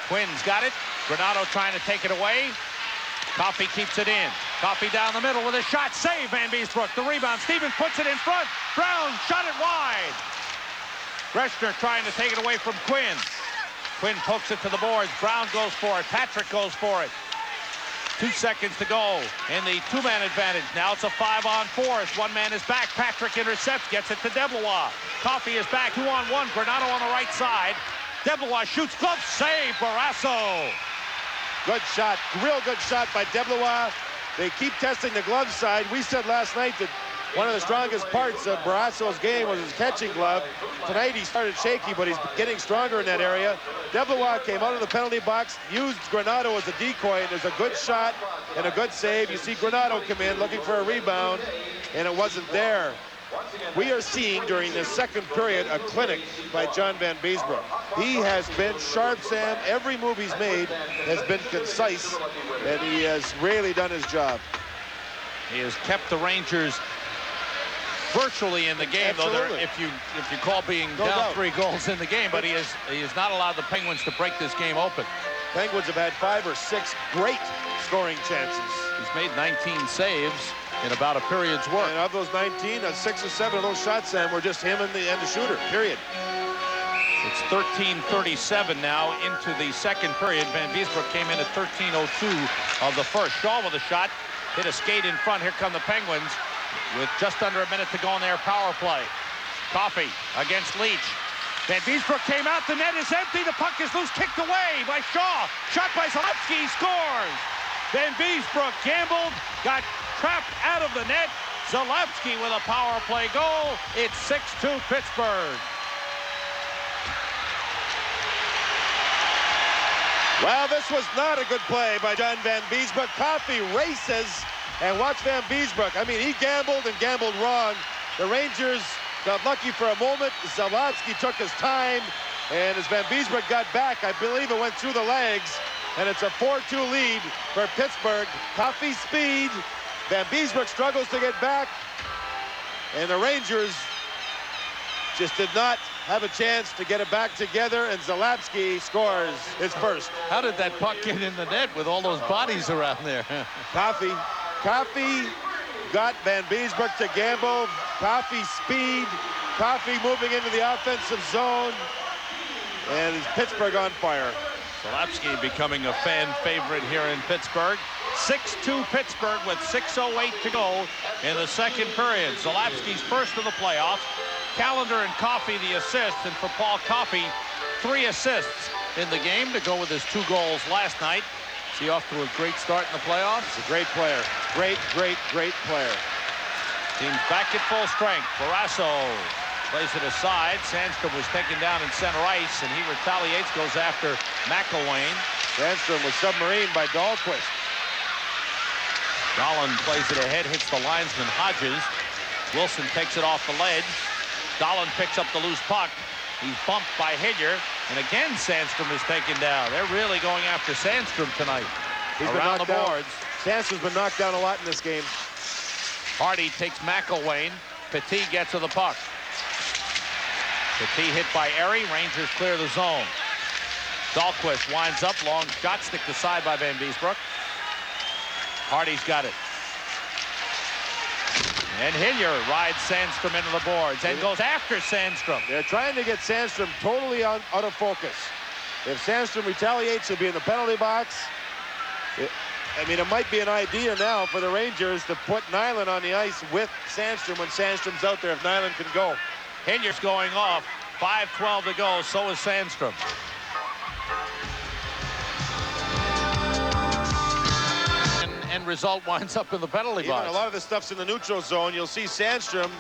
Quinn's got it. Granato trying to take it away. Coffey keeps it in. Coffey down the middle with a shot. Save Van Beesbrook. The rebound. Stevens puts it in front. Brown shot it wide. Greshner trying to take it away from Quinn. Quinn pokes it to the boards. Brown goes for it. Patrick goes for it. 2 seconds to go in the two-man advantage. Now it's a 5-on-4 as one man is back. Patrick intercepts, gets it to Deblois. Coffey is back, 2-on-1. Granado on the right side. Deblois shoots, glove save, Barrasso. Good shot, real good shot by Deblois. They keep testing the glove side. We said last night that one of the strongest parts of Barrasso's game was his catching glove. Tonight he started shaky, but he's getting stronger in that area. Deblois came out of the penalty box, used Granado as a decoy, and there's a good shot and a good save. You see Granado come in looking for a rebound, and it wasn't there. We are seeing during the second period a clinic by John Van Beesbroek. He has been sharp, Sam. Every move he's made has been concise, and he has really done his job. He has kept the Rangers virtually in the game, though if you call being down 3 goals in the game, but he has not allowed the Penguins to break this game open. Penguins have had 5 or 6 great scoring chances. He's made 19 saves in about a period's work. And of those 19, 6 or 7 of those shots, Sam, were just him and the shooter, period. It's 13:37 now into the second period. Van Beesbroek came in at 13:02 of the first. Shaw with a shot, hit a skate in front. Here come the Penguins with just under a minute to go in their power play. Coffey against Leach. Van Beesbroek came out, the net is empty, the puck is loose, kicked away by Shaw. Shot by Zalewski, scores! Van Beesbroek gambled, got trapped out of the net. Zalewski with a power play goal. It's 6-2 Pittsburgh. Well, this was not a good play by John Van Beesbroek. Coffey races, and watch Van Beesbroek. I mean, he gambled and gambled wrong. The Rangers got lucky for a moment. Zalewski took his time, and as Van Beesbroek got back, I believe it went through the legs, and it's a 4-2 lead for Pittsburgh. Coffey speed. Van Beesbroek struggles to get back, and the Rangers just did not have a chance to get it back together, and Zalewski scores his first. How did that puck get in the net with all those bodies around there? Coffey got Van Beesbroek to gamble. Coffey speed. Coffey moving into the offensive zone. And Pittsburgh on fire. Zalewski becoming a fan favorite here in Pittsburgh. 6-2 Pittsburgh with 6:08 to go in the second period. Zalewski's first of the playoffs. Callender and Coffey the assists, and for Paul Coffey, 3 assists in the game to go with his 2 goals last night. Is he off to a great start in the playoffs? He's a great player. Great player. Team's back at full strength. Barrasso plays it aside. Sandstrom was taken down in center ice, and he retaliates, goes after McElwain. Sandstrom was submarined by Dahlquist. Dolan plays it ahead, hits the linesman Hodges. Wilson takes it off the ledge. Dolan picks up the loose puck. He's bumped by Hillier, and again Sandstrom is taken down. They're really going after Sandstrom tonight. He's around the boards. Sandstrom's been knocked down a lot in this game. Hardy takes McElwain. Petit gets to the puck. Petit hit by Erie. Rangers clear the zone. Dahlquist winds up. Long shot stick to side by Van Beesbroek. Hardy's got it. And Hillier rides Sandstrom into the boards and goes after Sandstrom. They're trying to get Sandstrom totally out of focus. If Sandstrom retaliates, he'll be in the penalty box. I mean, it might be an idea now for the Rangers to put Nyland on the ice with Sandstrom when Sandstrom's out there, if Nyland can go. Hillier's going off. 5:12 to go. So is Sandstrom. End result winds up in the penalty box. A lot of the stuff's in the neutral zone. You'll see Sandstrom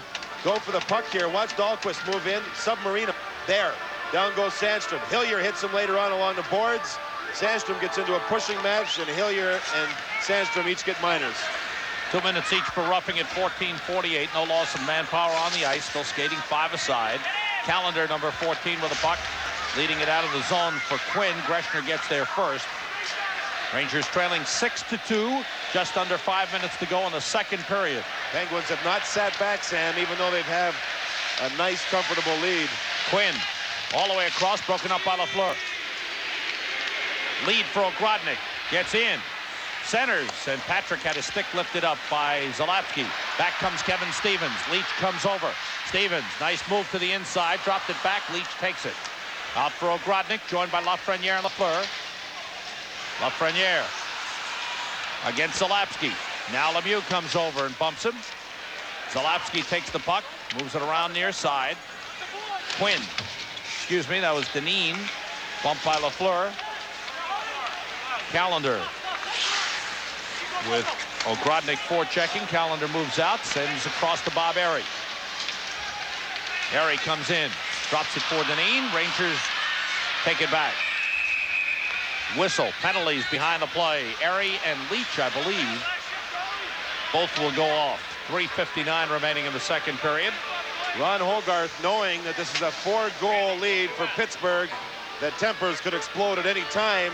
go for the puck here. Watch Dahlquist move in. Submarine there. Down goes Sandstrom. Hillier hits him later on along the boards. Sandstrom gets into a pushing match, and Hillier and Sandstrom each get minors. 2 minutes each for roughing at 14:48. No loss of manpower on the ice. Still skating 5 aside. Callender, number 14, with a puck. Leading it out of the zone for Quinn. Greshner gets there first. Rangers trailing 6-2. Just under 5 minutes to go in the second period. Penguins have not sat back, Sam, even though they've had a nice, comfortable lead. Quinn, all the way across, broken up by Lafleur. Lead for Ogrodnik. Gets in. Centers, and Patrick had his stick lifted up by Zalewski. Back comes Kevin Stevens. Leach comes over. Stevens, nice move to the inside. Dropped it back. Leach takes it. Out for Ogrodnik, joined by Lafreniere and Lafleur. Lafreniere against Zalapski. Now Lemieux comes over and bumps him. Zalapski takes the puck, moves it around near side. Quinn, excuse me, that was Deneen. Bumped by Lafleur. Callender with Ogrodnik forechecking. Callender moves out, sends across to Bob Airy. Airy comes in, drops it for Deneen. Rangers take it back. Whistle, penalties behind the play. Airy and Leach, I believe, both will go off. 3:59 remaining in the second period. Ron Hogarth, knowing that this is a 4-goal lead for Pittsburgh, that tempers could explode at any time,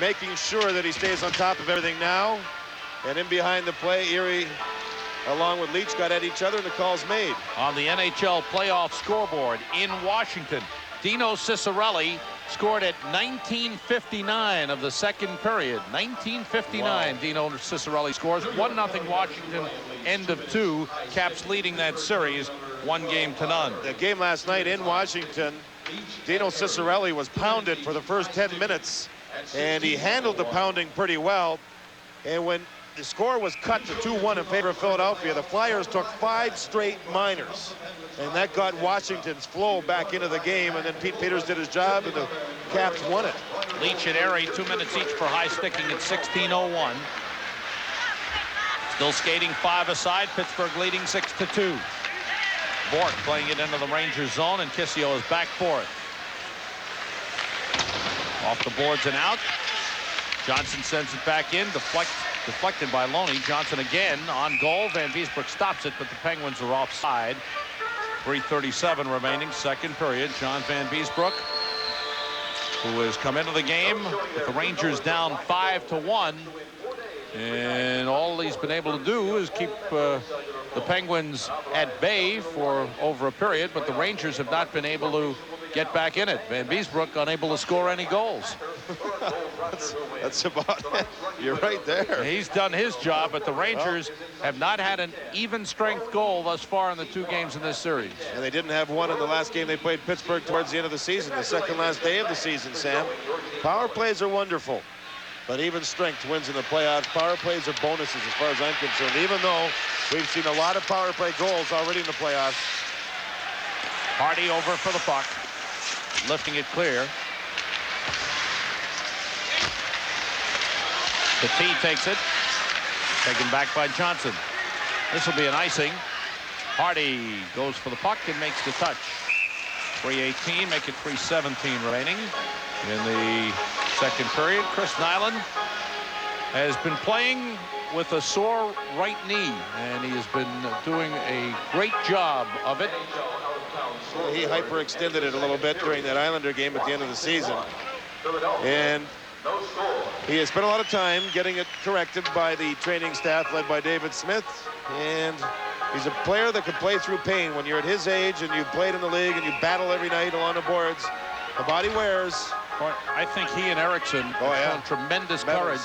making sure that he stays on top of everything now. And in behind the play, Erie, along with Leach, got at each other, and the call's made. On the NHL playoff scoreboard in Washington, Dino Ciccarelli scored at 19:59 of the second period. 19:59. Wow. Dino Ciccarelli scores. 1-0 Washington. End of 2. Caps leading that series 1-0. The game last night in Washington, Dino Ciccarelli was pounded for the first 10 minutes, and he handled the pounding pretty well. And when the score was cut to 2-1 in favor of Philadelphia, the Flyers took 5 straight minors, and that got Washington's flow back into the game. And then Pete Peters did his job, and the Caps won it. Leach and Airy 2 minutes each for high sticking at 16:01. Still skating 5 aside. Pittsburgh leading 6-2. Bork playing it into the Rangers zone, and Kissio is back for it. Off the boards and out. Johnson sends it back in. Deflected by Loney. Johnson again on goal. Van Beesbroek stops it, but the Penguins are offside. 3:37 remaining, second period. John Van Beesbroek, who has come into the game with the Rangers down 5-1. And all he's been able to do is keep the Penguins at bay for over a period, but the Rangers have not been able to get back in it. Van Beesbroek unable to score any goals. That's about it. You're right there. He's done his job, but the Rangers have not had an even strength goal thus far in the 2 games in this series. And they didn't have one in the last game they played Pittsburgh towards the end of the season, the second last day of the season, Sam. Power plays are wonderful, but even strength wins in the playoffs. Power plays are bonuses as far as I'm concerned, even though we've seen a lot of power play goals already in the playoffs. Hardy over for the puck, lifting it clear. Petit takes it, taken back by Johnson. This will be an icing. Hardy goes for the puck and makes the touch. 3:18, make it 3:17 remaining in the second period. Chris Nyland has been playing with a sore right knee, and he has been doing a great job of it. He hyperextended it a little bit during that Islander game at the end of the season, and he has spent a lot of time getting it corrected by the training staff led by David Smith, and he's a player that can play through pain. When you're at his age and you've played in the league and you battle every night along the boards, the body wears. But I think he and Erickson have shown tremendous courage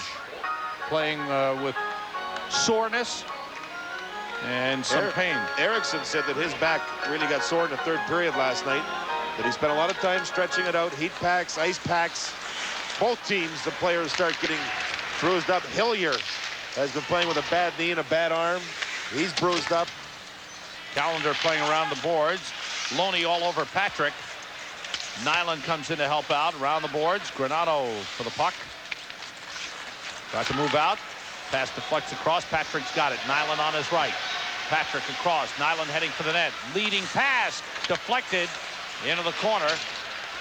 playing with soreness and some pain. Erickson said that his back really got sore in the third period last night, that he spent a lot of time stretching it out, heat packs, ice packs. Both teams, the players start getting bruised up. Hillier has been playing with a bad knee and a bad arm. He's bruised up. Callender playing around the boards. Loney all over Patrick. Nyland comes in to help out around the boards. Granato for the puck. Got to move out. Pass deflects across. Patrick's got it. Nyland on his right. Patrick across. Nyland heading for the net. Leading pass. Deflected into the corner.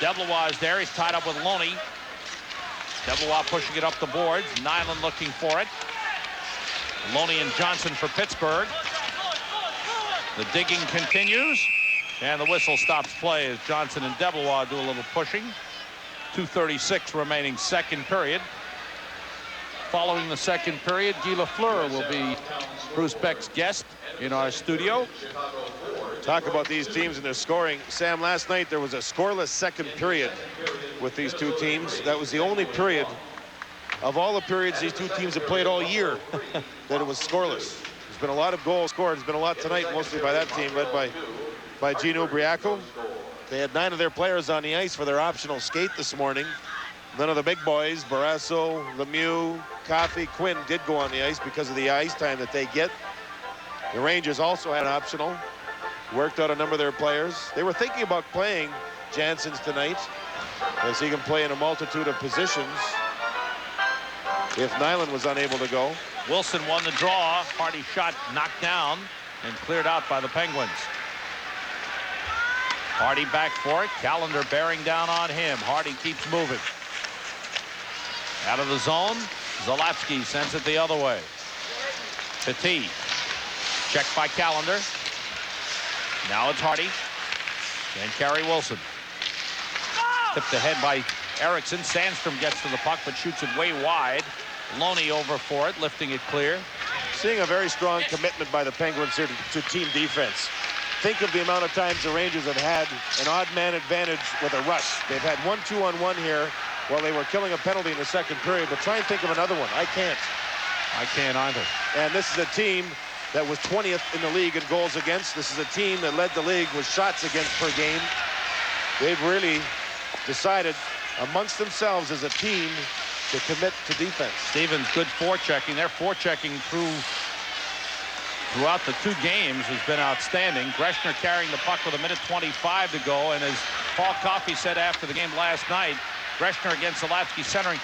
Deblois is there. He's tied up with Loney. Deblois pushing it up the boards. Nyland looking for it. Loney and Johnson for Pittsburgh. The digging continues. And the whistle stops play as Johnson and Deblois do a little pushing. 2:36 remaining second period. Following the second period, Guy Lafleur will be Bruce Beck's guest in our studio. Talk about these teams and their scoring. Sam, last night there was a scoreless second period with these two teams. That was the only period of all the periods these two teams have played all year that it was scoreless. There's been a lot of goals scored. There's been a lot tonight, mostly by that team led by Gino Briaco. They had 9 of their players on the ice for their optional skate this morning. None of the big boys, Barrasso, Lemieux, Coffey, Quinn, did go on the ice because of the ice time that they get. The Rangers also had an optional. Worked out a number of their players. They were thinking about playing Janssens tonight, as he can play in a multitude of positions if Nyland was unable to go. Wilson won the draw. Hardy shot knocked down and cleared out by the Penguins. Hardy back for it. Callender bearing down on him. Hardy keeps moving. Out of the zone. Zalapsky sends it the other way. Petit. Checked by Callender. Now it's Hardy. And Carey Wilson. Tipped ahead by Eriksson. Sandstrom gets to the puck but shoots it way wide. Loney over for it, lifting it clear. Seeing a very strong commitment by the Penguins here to team defense. Think of the amount of times the Rangers have had an odd man advantage with a rush. They've had 1 2-on-1 here while they were killing a penalty in the second period, but try and think of another one. I can't. I can't either. And this is a team that was 20th in the league in goals against. This is a team that led the league with shots against per game. They've really decided amongst themselves as a team to commit to defense. Stevens good forechecking. Their forechecking throughout the 2 games has been outstanding. Greshner carrying the puck with 1:25 to go, and as Paul Coffey said after the game last night, Greshner against Zalapsky centering.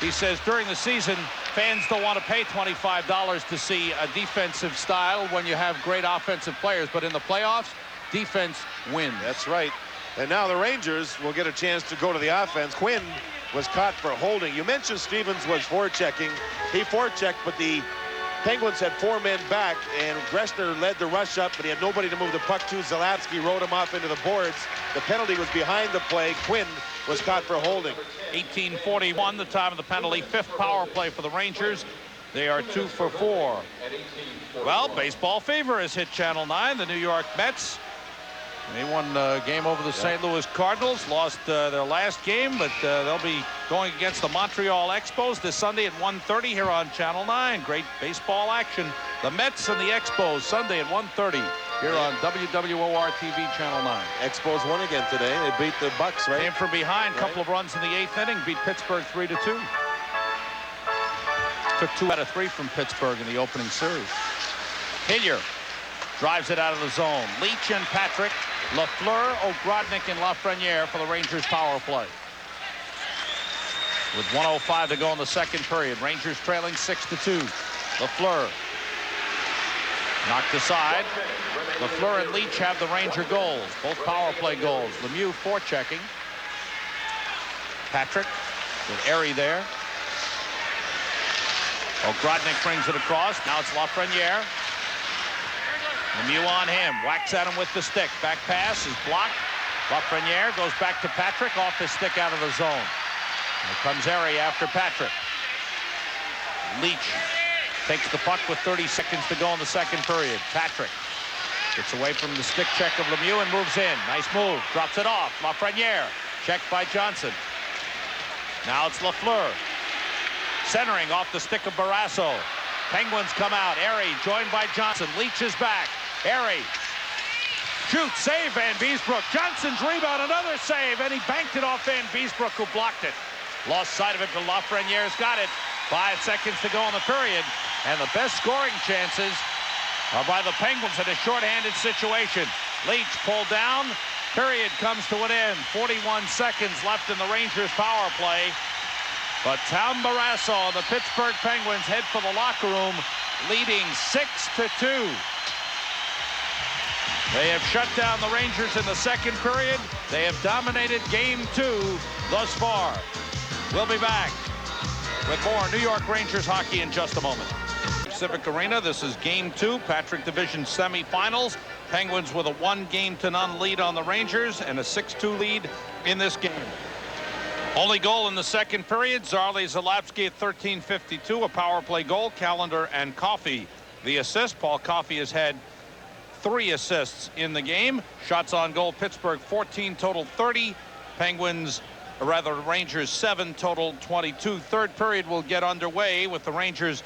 He says during the season, fans don't want to pay $25 to see a defensive style when you have great offensive players, but in the playoffs, defense wins. That's right. And now the Rangers will get a chance to go to the offense. Quinn was caught for holding. You mentioned Stevens was forechecking. He forechecked, but the Penguins had 4 men back, and Greshner led the rush up, but he had nobody to move the puck to. Zalapsky rode him off into the boards. The penalty was behind the play. Quinn was caught for holding. 18:41, the time of the penalty. 5th power play for the Rangers. They are 2 for 4. Well, baseball fever has hit Channel 9. The New York Mets. They won a game over the St. Louis Cardinals, lost their last game, but they'll be going against the Montreal Expos this Sunday at 1:30 here on Channel 9. Great baseball action. The Mets and the Expos Sunday at 1:30 here on WWOR-TV Channel 9. Expos won again today. They beat the Bucks, right? Came from behind, couple of runs in the 8th inning, beat Pittsburgh 3-2. Took 2 out of 3 from Pittsburgh in the opening series. Hillier drives it out of the zone. Leach and Patrick, Lafleur, Ogrodnik, and Lafreniere for the Rangers power play. With 1:05 to go in the second period, Rangers trailing 6-2. Lafleur knocked aside. Lafleur and Leach have the Ranger goals, both power play goals. Lemieux forechecking. Patrick with Airy there. Ogrodnik brings it across. Now it's Lafreniere. Lemieux on him, whacks at him with the stick. Back pass is blocked. Lafreniere goes back to Patrick, off his stick out of the zone. Here comes Airy after Patrick. Leach takes the puck with 30 seconds to go in the second period. Patrick gets away from the stick check of Lemieux and moves in. Nice move, drops it off. Lafreniere, checked by Johnson. Now it's Lafleur. Centering off the stick of Barrasso. Penguins come out. Airy joined by Johnson. Leach is back. Airy shoots, save Van Beesbrook. Johnson's rebound, another save, and he banked it off Van Beesbrook, who blocked it. Lost sight of it, but Lafreniere's got it. 5 seconds to go in the period, and the best scoring chances are by the Penguins in a shorthanded situation. Leach pulled down. Period comes to an end. 41 seconds left in the Rangers power play. But Tom Barrasso and the Pittsburgh Penguins head for the locker room, leading 6-2. They have shut down the Rangers in the second period. They have dominated Game 2 thus far. We'll be back with more New York Rangers hockey in just a moment. Civic Arena, this is Game 2, Patrick Division semifinals. Penguins with a 1-0 lead on the Rangers and a 6-2 lead in this game. Only goal in the second period, Zarley Zalapsky at 13:52, a power play goal. Callender and Coffey the assist. Paul Coffey has had 3 assists in the game. Shots on goal, Pittsburgh 14, total 30. Penguins, or rather Rangers 7, total 22. Third period will get underway with the Rangers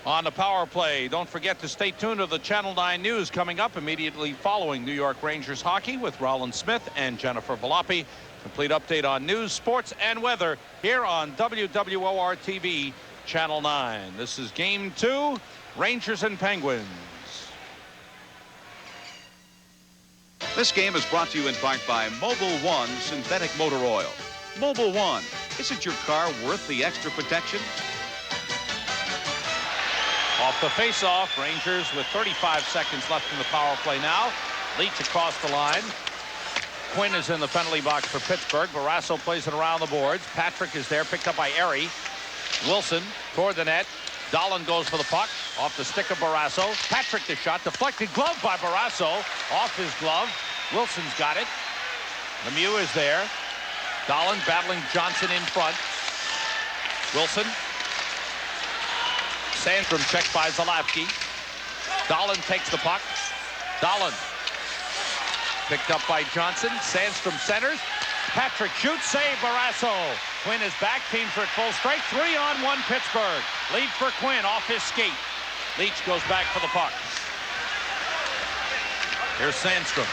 on the power play. Don't forget to stay tuned to the Channel 9 News coming up immediately following New York Rangers hockey with Rollin Smith and Jennifer Volpe. Complete update on news, sports, and weather here on WWOR TV, Channel 9. This is Game 2, Rangers and Penguins. This game is brought to you in part by Mobil 1 Synthetic Motor Oil. Mobil 1, isn't your car worth the extra protection? Off the face-off, Rangers with 35 seconds left in the power play now. Leach across the line. Quinn is in the penalty box for Pittsburgh. Barrasso plays it around the boards. Patrick is there, picked up by Erie. Wilson toward the net. Dahlin goes for the puck. Off the stick of Barrasso. Patrick the shot. Deflected glove by Barrasso. Off his glove. Wilson's got it. Lemieux is there. Dahlin battling Johnson in front. Wilson. Sandstrom checked by Zalapski. Dahlin takes the puck. Dahlin. Picked up by Johnson. Sandstrom centers. Patrick shoots. Save Barrasso. Quinn is back. Teams are at full strength. 3-on-1 Pittsburgh. Lead for Quinn off his skate. Leach goes back for the puck. Here's Sandstrom.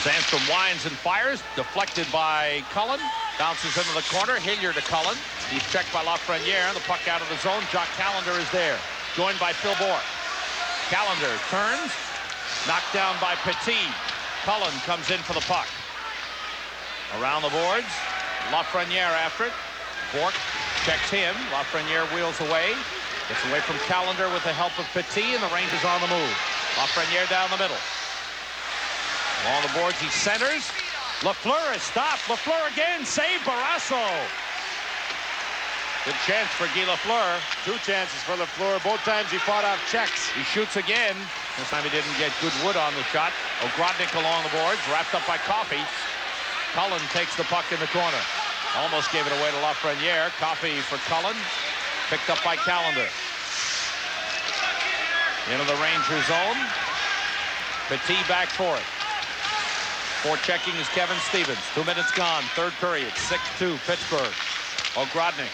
Sandstrom winds and fires. Deflected by Cullen. Bounces into the corner. Hilliard to Cullen. He's checked by Lafreniere. The puck out of the zone. Jacques Callender is there. Joined by Phil Bourque. Callender turns. Knocked down by Petit. Cullen comes in for the puck. Around the boards. Lafreniere after it. Bourque checks him. Lafreniere wheels away. Gets away from Callender with the help of Petit, and the Rangers on the move. Lafreniere down the middle. Along the boards, he centers. Lafleur is stopped. Lafleur again. Save Barrasso. Good chance for Guy Lafleur. Two chances for Lafleur. Both times he fought off checks. He shoots again. This time he didn't get good wood on the shot. Ogrodnik along the boards, wrapped up by Coffey. Cullen takes the puck in the corner. Almost gave it away to Lafreniere. Coffey for Cullen. Picked up by Callender. Into the Ranger zone. Petit back for it. Forechecking is Kevin Stevens. 2 minutes gone. Third period. 6-2 Pittsburgh. Ogrodnik.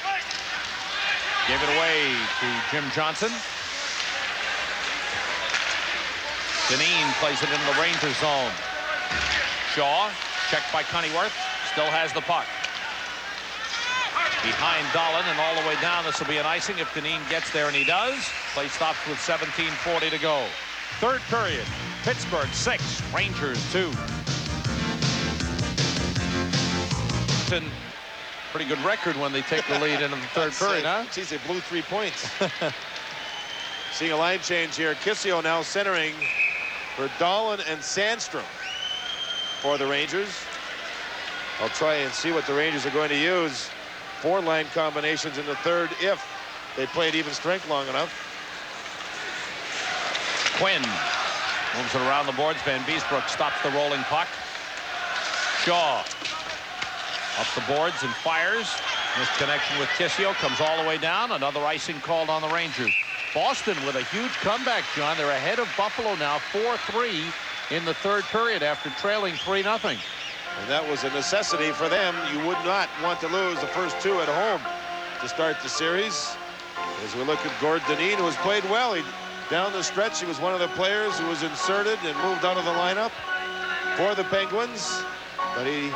Gave it away to Jim Johnson. Dineen plays it into the Ranger zone. Shaw, checked by Cunneyworth, still has the puck. Behind Dahlin and all the way down. This will be an icing if Dineen gets there, and he does. Play stops with 17:40 to go. Third period. Pittsburgh 6, Rangers 2. Pretty good record when they take the lead in the third period, huh? Geez, they blew 3 points. Seeing a line change here. Kissio now centering for Dahlin and Sandstrom for the Rangers. I'll try and see what the Rangers are going to use. 4 line combinations in the third if they played even strength long enough. Quinn moves it around the boards. Van Beesbroek stops the rolling puck. Shaw up the boards and fires. Missed connection with Kissio. Comes all the way down. Another icing called on the Rangers. Boston with a huge comeback, John. They're ahead of Buffalo now 4-3 in the third period after trailing 3-0. And that was a necessity for them. You would not want to lose the first 2 at home to start the series. As we look at Gord Dineen, who has played well. Down the stretch, he was one of the players who was inserted and moved out of the lineup for the Penguins. But he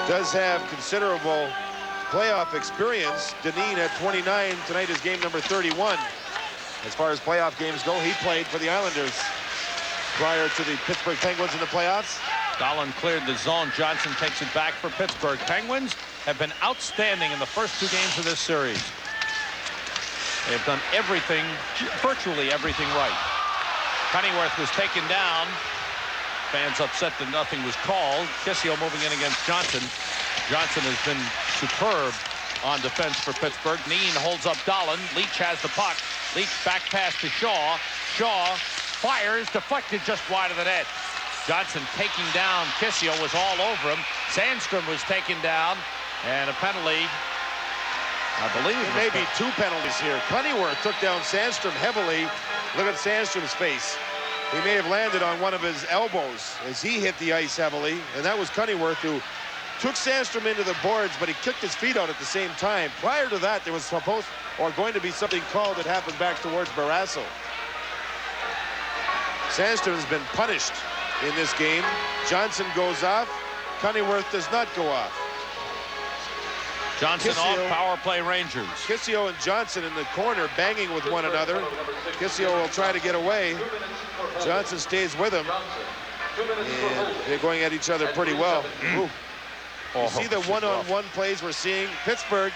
does have considerable playoff experience. Dineen at 29. Tonight is game number 31. As far as playoff games go, he played for the Islanders prior to the Pittsburgh Penguins in the playoffs. Dahlin cleared the zone. Johnson takes it back for Pittsburgh. Penguins have been outstanding in the first 2 games of this series. They have done everything, virtually everything right. Cunneyworth was taken down. Fans upset that nothing was called. Kissio moving in against Johnson. Johnson has been superb on defense for Pittsburgh. Neen holds up Dahlin. Leach has the puck. Leach back pass to Shaw. Shaw fires, deflected just wide of the net. Johnson taking down Kissio, was all over him. Sandstrom was taken down, and a penalty, I believe. There may be 2 penalties here. Cunneyworth took down Sandstrom heavily. Look at Sandstrom's face. He may have landed on one of his elbows as he hit the ice heavily, and that was Cunneyworth who took Sandstrom into the boards, but he kicked his feet out at the same time. Prior to that, there was supposed or going to be something called that happened back towards Barrasso. Sandstrom has been punished in this game. Johnson goes off. Cunneyworth does not go off. Johnson off, power play Rangers. Kissio and Johnson in the corner banging with one another. Kissio will try to get away. Johnson stays with him. And they're going at each other pretty well. You see the one-on-one plays we're seeing? Pittsburgh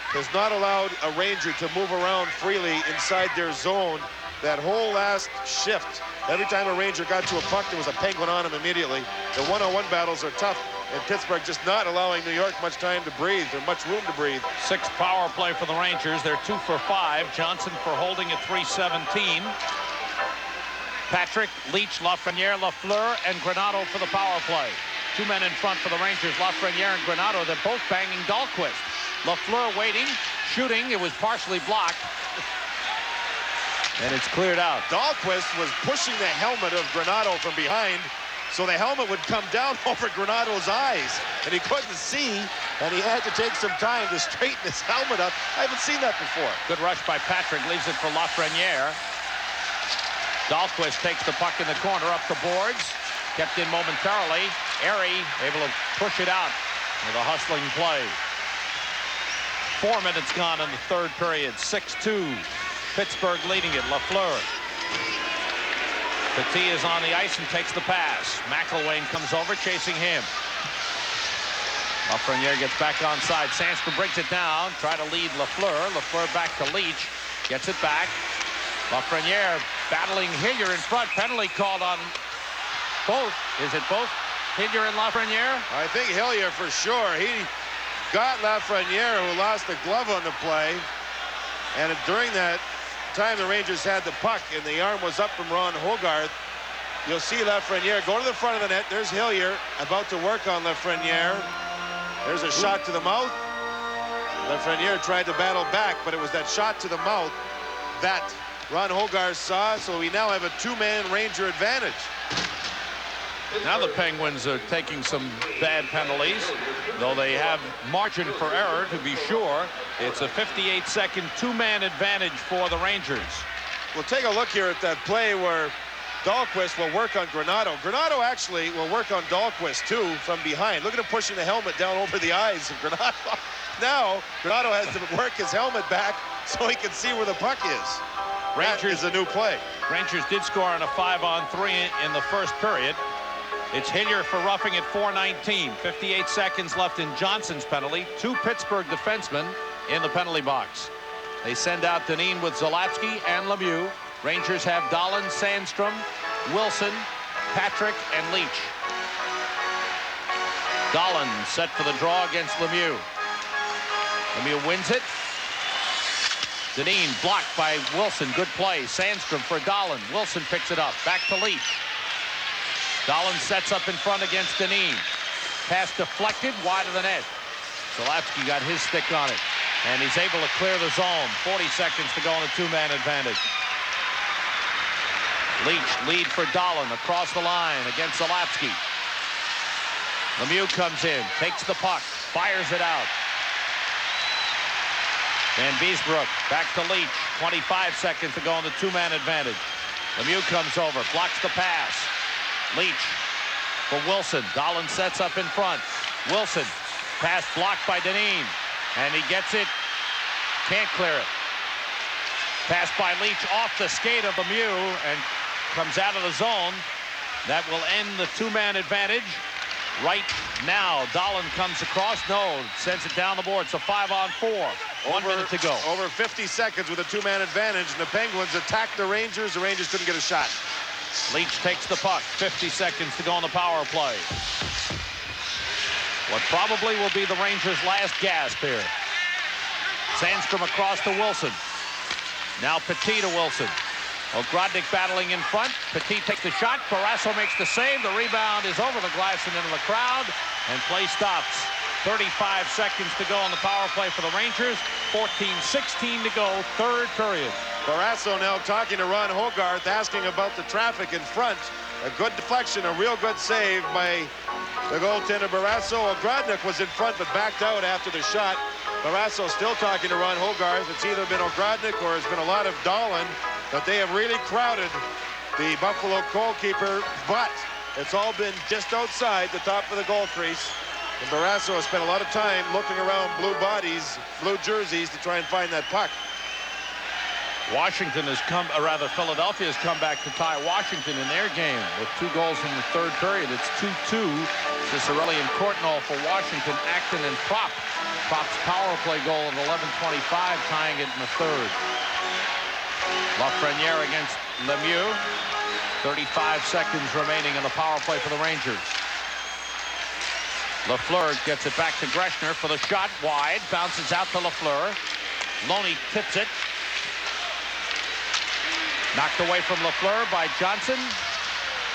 has not allowed a Ranger to move around freely inside their zone that whole last shift. Every time a Ranger got to a puck, there was a Penguin on him immediately. The one-on-one battles are tough, and Pittsburgh just not allowing New York much time to breathe, or much room to breathe. 6 power play for the Rangers. They're 2 for 5. Johnson for holding at .317. Patrick, Leach, Lafreniere, Lafleur, and Granato for the power play. 2 men in front for the Rangers, Lafreniere and Granato. They're both banging Dahlquist. Lafleur waiting, shooting. It was partially blocked. And it's cleared out. Dahlquist was pushing the helmet of Granato from behind, so the helmet would come down over Granato's eyes, and he couldn't see, and he had to take some time to straighten his helmet up. I haven't seen that before. Good rush by Patrick, leaves it for Lafreniere. Dahlquist takes the puck in the corner, up the boards, kept in momentarily. Airy able to push it out with a hustling play. 4 minutes gone in the third period, 6-2. Pittsburgh leading it. Lafleur. Petit is on the ice and takes the pass. McIlwain comes over, chasing him. Lafreniere gets back onside. Sandstrom brings it down. Try to lead Lafleur. Lafleur back to Leach. Gets it back. Lafreniere battling Hillier in front. Penalty called on both. Is it both Hillier and Lafreniere? I think Hillier for sure. He got Lafreniere, who lost the glove on the play. And during that time, the Rangers had the puck, and the arm was up from Ron Hogarth. You'll see Lafreniere go to the front of the net. There's Hillier about to work on Lafreniere. There's a shot to the mouth. Lafreniere tried to battle back, but it was that shot to the mouth that Ron Hogarth saw, so we now have a 2-man Ranger advantage. Now the Penguins are taking some bad penalties, though they have margin for error, to be sure. It's a 58-second 2-man advantage for the Rangers. We'll take a look here at that play where Dahlquist will work on Granato. Granato actually will work on Dahlquist, too, from behind. Look at him pushing the helmet down over the eyes of Granato. Now, Granato has to work his helmet back so he can see where the puck is. Rangers is a new play. Rangers did score on a 5-on-3 in the first period. It's Hillier for roughing at .419. 58 seconds left in Johnson's penalty. 2 Pittsburgh defensemen in the penalty box. They send out Dineen with Zalapsky and Lemieux. Rangers have Dahlin, Sandstrom, Wilson, Patrick, and Leach. Dahlin set for the draw against Lemieux. Lemieux wins it. Dineen blocked by Wilson. Good play. Sandstrom for Dahlin. Wilson picks it up. Back to Leach. Dahlin sets up in front against Dineen. Pass deflected wide of the net. Zalapsky got his stick on it, and he's able to clear the zone. 40 seconds to go in a 2-man advantage. Leach lead for Dahlin across the line against Zalapsky. Lemieux comes in, takes the puck, fires it out. Van Beesbroek back to Leach. 25 seconds to go in the 2-man advantage. Lemieux comes over, blocks the pass. Leach for Wilson. Dahlin sets up in front. Wilson, pass blocked by Dineen, and he gets it. Can't clear it. Pass by Leach off the skate of Lemieux and comes out of the zone. That will end the 2-man advantage. Right now, Dahlin comes across. No, sends it down the board. So 5-on-4. 1 minute to go. Over 50 seconds with a 2-man advantage, and the Penguins attack the Rangers. The Rangers couldn't get a shot. Leach takes the puck. 50 seconds to go on the power play. What probably will be the Rangers' last gasp here. Sandstrom across to Wilson. Now Petit to Wilson. Ogrodnik battling in front. Petit takes the shot. Barrasso makes the save. The rebound is over the glass and into the crowd. And play stops. 35 seconds to go on the power play for the Rangers. 14-16 to go, third period. Barrasso now talking to Ron Hogarth, asking about the traffic in front. A good deflection, a real good save by the goaltender Barrasso. Ogrodnik was in front but backed out after the shot. Barrasso still talking to Ron Hogarth. It's either been Ogrodnik or it's been a lot of Dahlin, but they have really crowded the Buffalo goalkeeper. But It's all been just outside the top of the goal crease. And Barrasso has spent a lot of time looking around blue bodies, blue jerseys to try and find that puck. Washington has come, or rather Philadelphia has come back to tie Washington in their game with 2 goals in the third period. It's 2-2. Cicerelli and Courtnall for Washington, Acton and Propp. Propp's power play goal at 11:25, tying it in the third. Lafreniere against Lemieux. 35 seconds remaining in the power play for the Rangers. Lafleur gets it back to Greshner for the shot wide. Bounces out to Lafleur. Loney tips it. Knocked away from Lafleur by Johnson.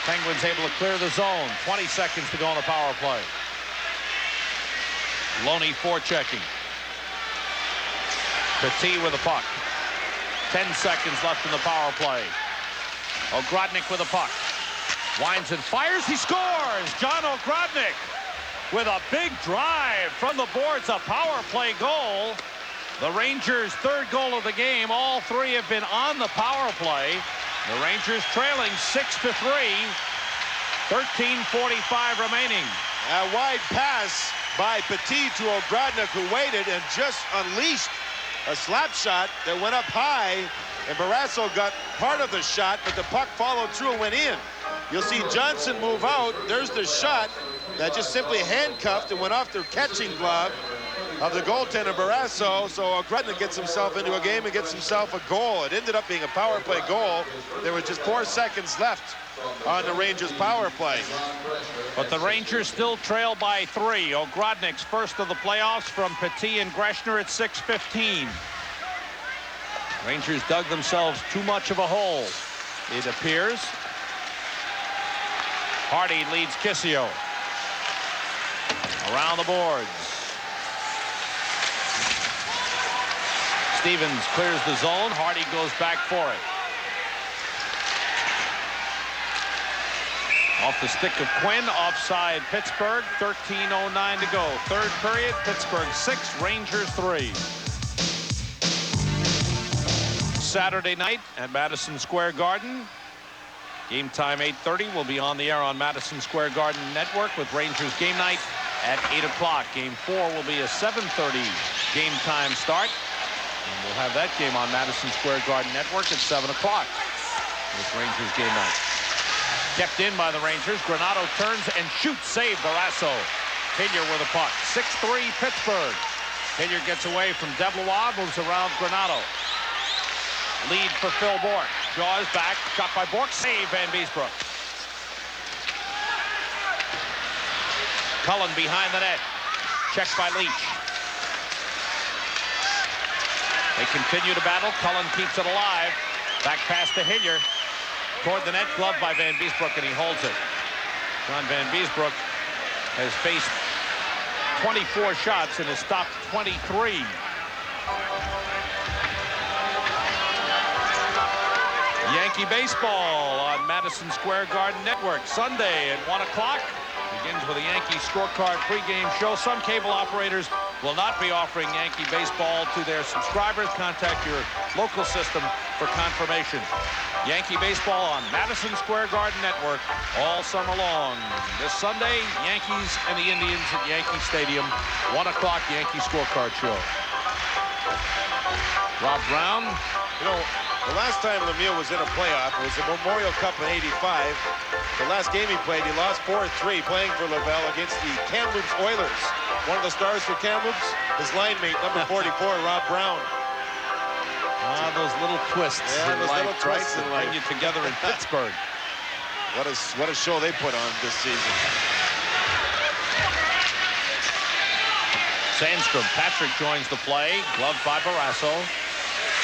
Penguins able to clear the zone. 20 seconds to go on the power play. Loney forechecking. Petit with the puck. 10 seconds left in the power play. Ogrodnik with the puck. Winds and fires. He scores! John Ogrodnik with a big drive from the boards. A power play goal. The Rangers' 3rd goal of the game. All 3 have been on the power play. The Rangers trailing 6-3. 13:45 remaining. A wide pass by Petit to Ogrodnik, who waited and just unleashed a slap shot that went up high, and Barrasso got part of the shot, but the puck followed through and went in. You'll see Johnson move out. There's the shot that just simply handcuffed and went off the catching glove of the goaltender Barrasso. So Ogrodnik gets himself into a game and gets himself a goal. It ended up being a power play goal. There were just 4 seconds left on the Rangers power play. But the Rangers still trail by 3. Ogrodnik's first of the playoffs from Petit and Greshner at 6:15. Rangers dug themselves too much of a hole, it appears. Hardy leads Kissio. Around the boards. Stevens clears the zone. Hardy goes back for it. Off the stick of Quinn, offside Pittsburgh, 13:09 to go. 3rd period, Pittsburgh 6, Rangers 3. Saturday night at Madison Square Garden. Game time 8:30. Will be on the air on Madison Square Garden Network with Rangers game night at 8 o'clock. Game 4 will be a 7:30 game time start. And we'll have that game on Madison Square Garden Network at 7 o'clock with Rangers game night. Kept in by the Rangers. Granato turns and shoots. Save Barrasso. Hillier with a puck. 6-3 Pittsburgh. Hillier gets away from Deblois. Moves around Granato. Lead for Phil Bourque. Jaws back. Shot by Bourque. Save Van Beesbroek. Cullen behind the net. Checked by Leach. They continue to battle. Cullen keeps it alive. Back pass to Hillier. Toward the net, gloved by Van Beesbroek, and he holds it. John Van Beesbroek has faced 24 shots and has stopped 23. Yankee baseball on Madison Square Garden Network. Sunday at 1 o'clock. Begins with a Yankee scorecard pregame show. Some cable operators will not be offering Yankee baseball to their subscribers. Contact your local system for confirmation. Yankee baseball on Madison Square Garden Network all summer long. This Sunday, Yankees and the Indians at Yankee Stadium. 1 o'clock Yankee scorecard show. Rob Brown. You know, the last time Lemieux was in a playoff, it was the Memorial Cup in '85. The last game he played, he lost 4-3 playing for Laval against the Kamloops Oilers. One of the stars for Kamloops, his line mate, number 44, Rob Brown. Ah, those little twists in those life, little twists right, in that bring life. you together in Pittsburgh. What a show they put on this season. Sandstrom. Patrick joins the play. Gloved by Barrasso.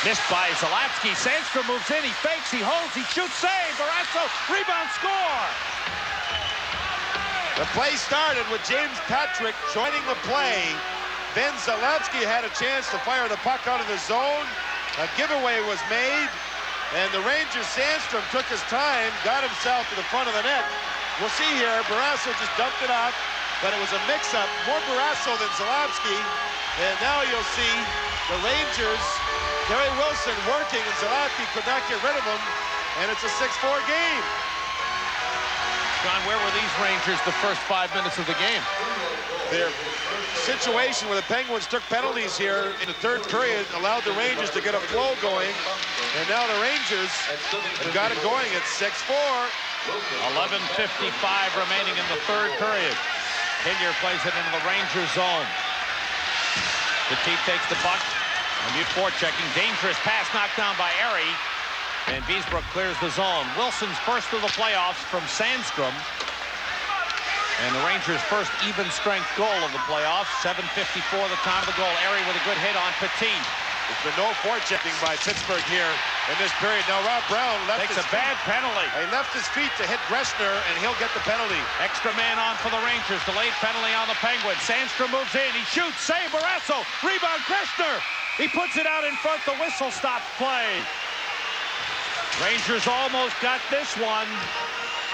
Missed by Zalapsky. Sandstrom moves in. He fakes. He holds. He shoots. Save. Barrasso. Rebound. Score. The play started with James Patrick joining the play. Then Zalapsky had a chance to fire the puck out of the zone. A giveaway was made. And the Rangers, Sandstrom, took his time, got himself to the front of the net. We'll see here, Barrasso just dumped it off, but it was a mix-up. More Barrasso than Zalapsky. And now you'll see the Rangers, Gary Wilson working, and Zalapsky could not get rid of him. And it's a 6-4 game. John, where were these Rangers the first 5 minutes of the game? Their situation where the Penguins took penalties here in the third period allowed the Rangers to get a flow going. And now the Rangers have got it going at 6-4. 11:55 remaining in the third period. Hillier plays it into the Rangers zone. Petit takes the puck. Lemieux forechecking. Dangerous pass knocked down by Erie. And Beesbrook clears the zone. Wilson's first of the playoffs from Sandstrom. And the Rangers' first even-strength goal of the playoffs. 7:54 the time of the goal. Erie with a good hit on Petit. There's been no forechecking by Pittsburgh here in this period. Now Rob Brown Takes a bad penalty. He left his feet to hit Gressner, and he'll get the penalty. Extra man on for the Rangers. Delayed penalty on the Penguins. Sandstrom moves in. He shoots. Save. Barrasso. Rebound. Gressner. He puts it out in front. The whistle stops play. Rangers almost got this one.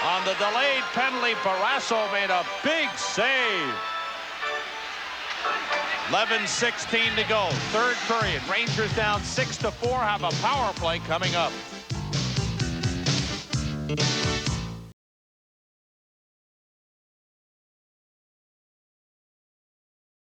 On the delayed penalty, Barrasso made a big save. 11:16 to go. Third period. Rangers down 6-4. Have a power play coming up.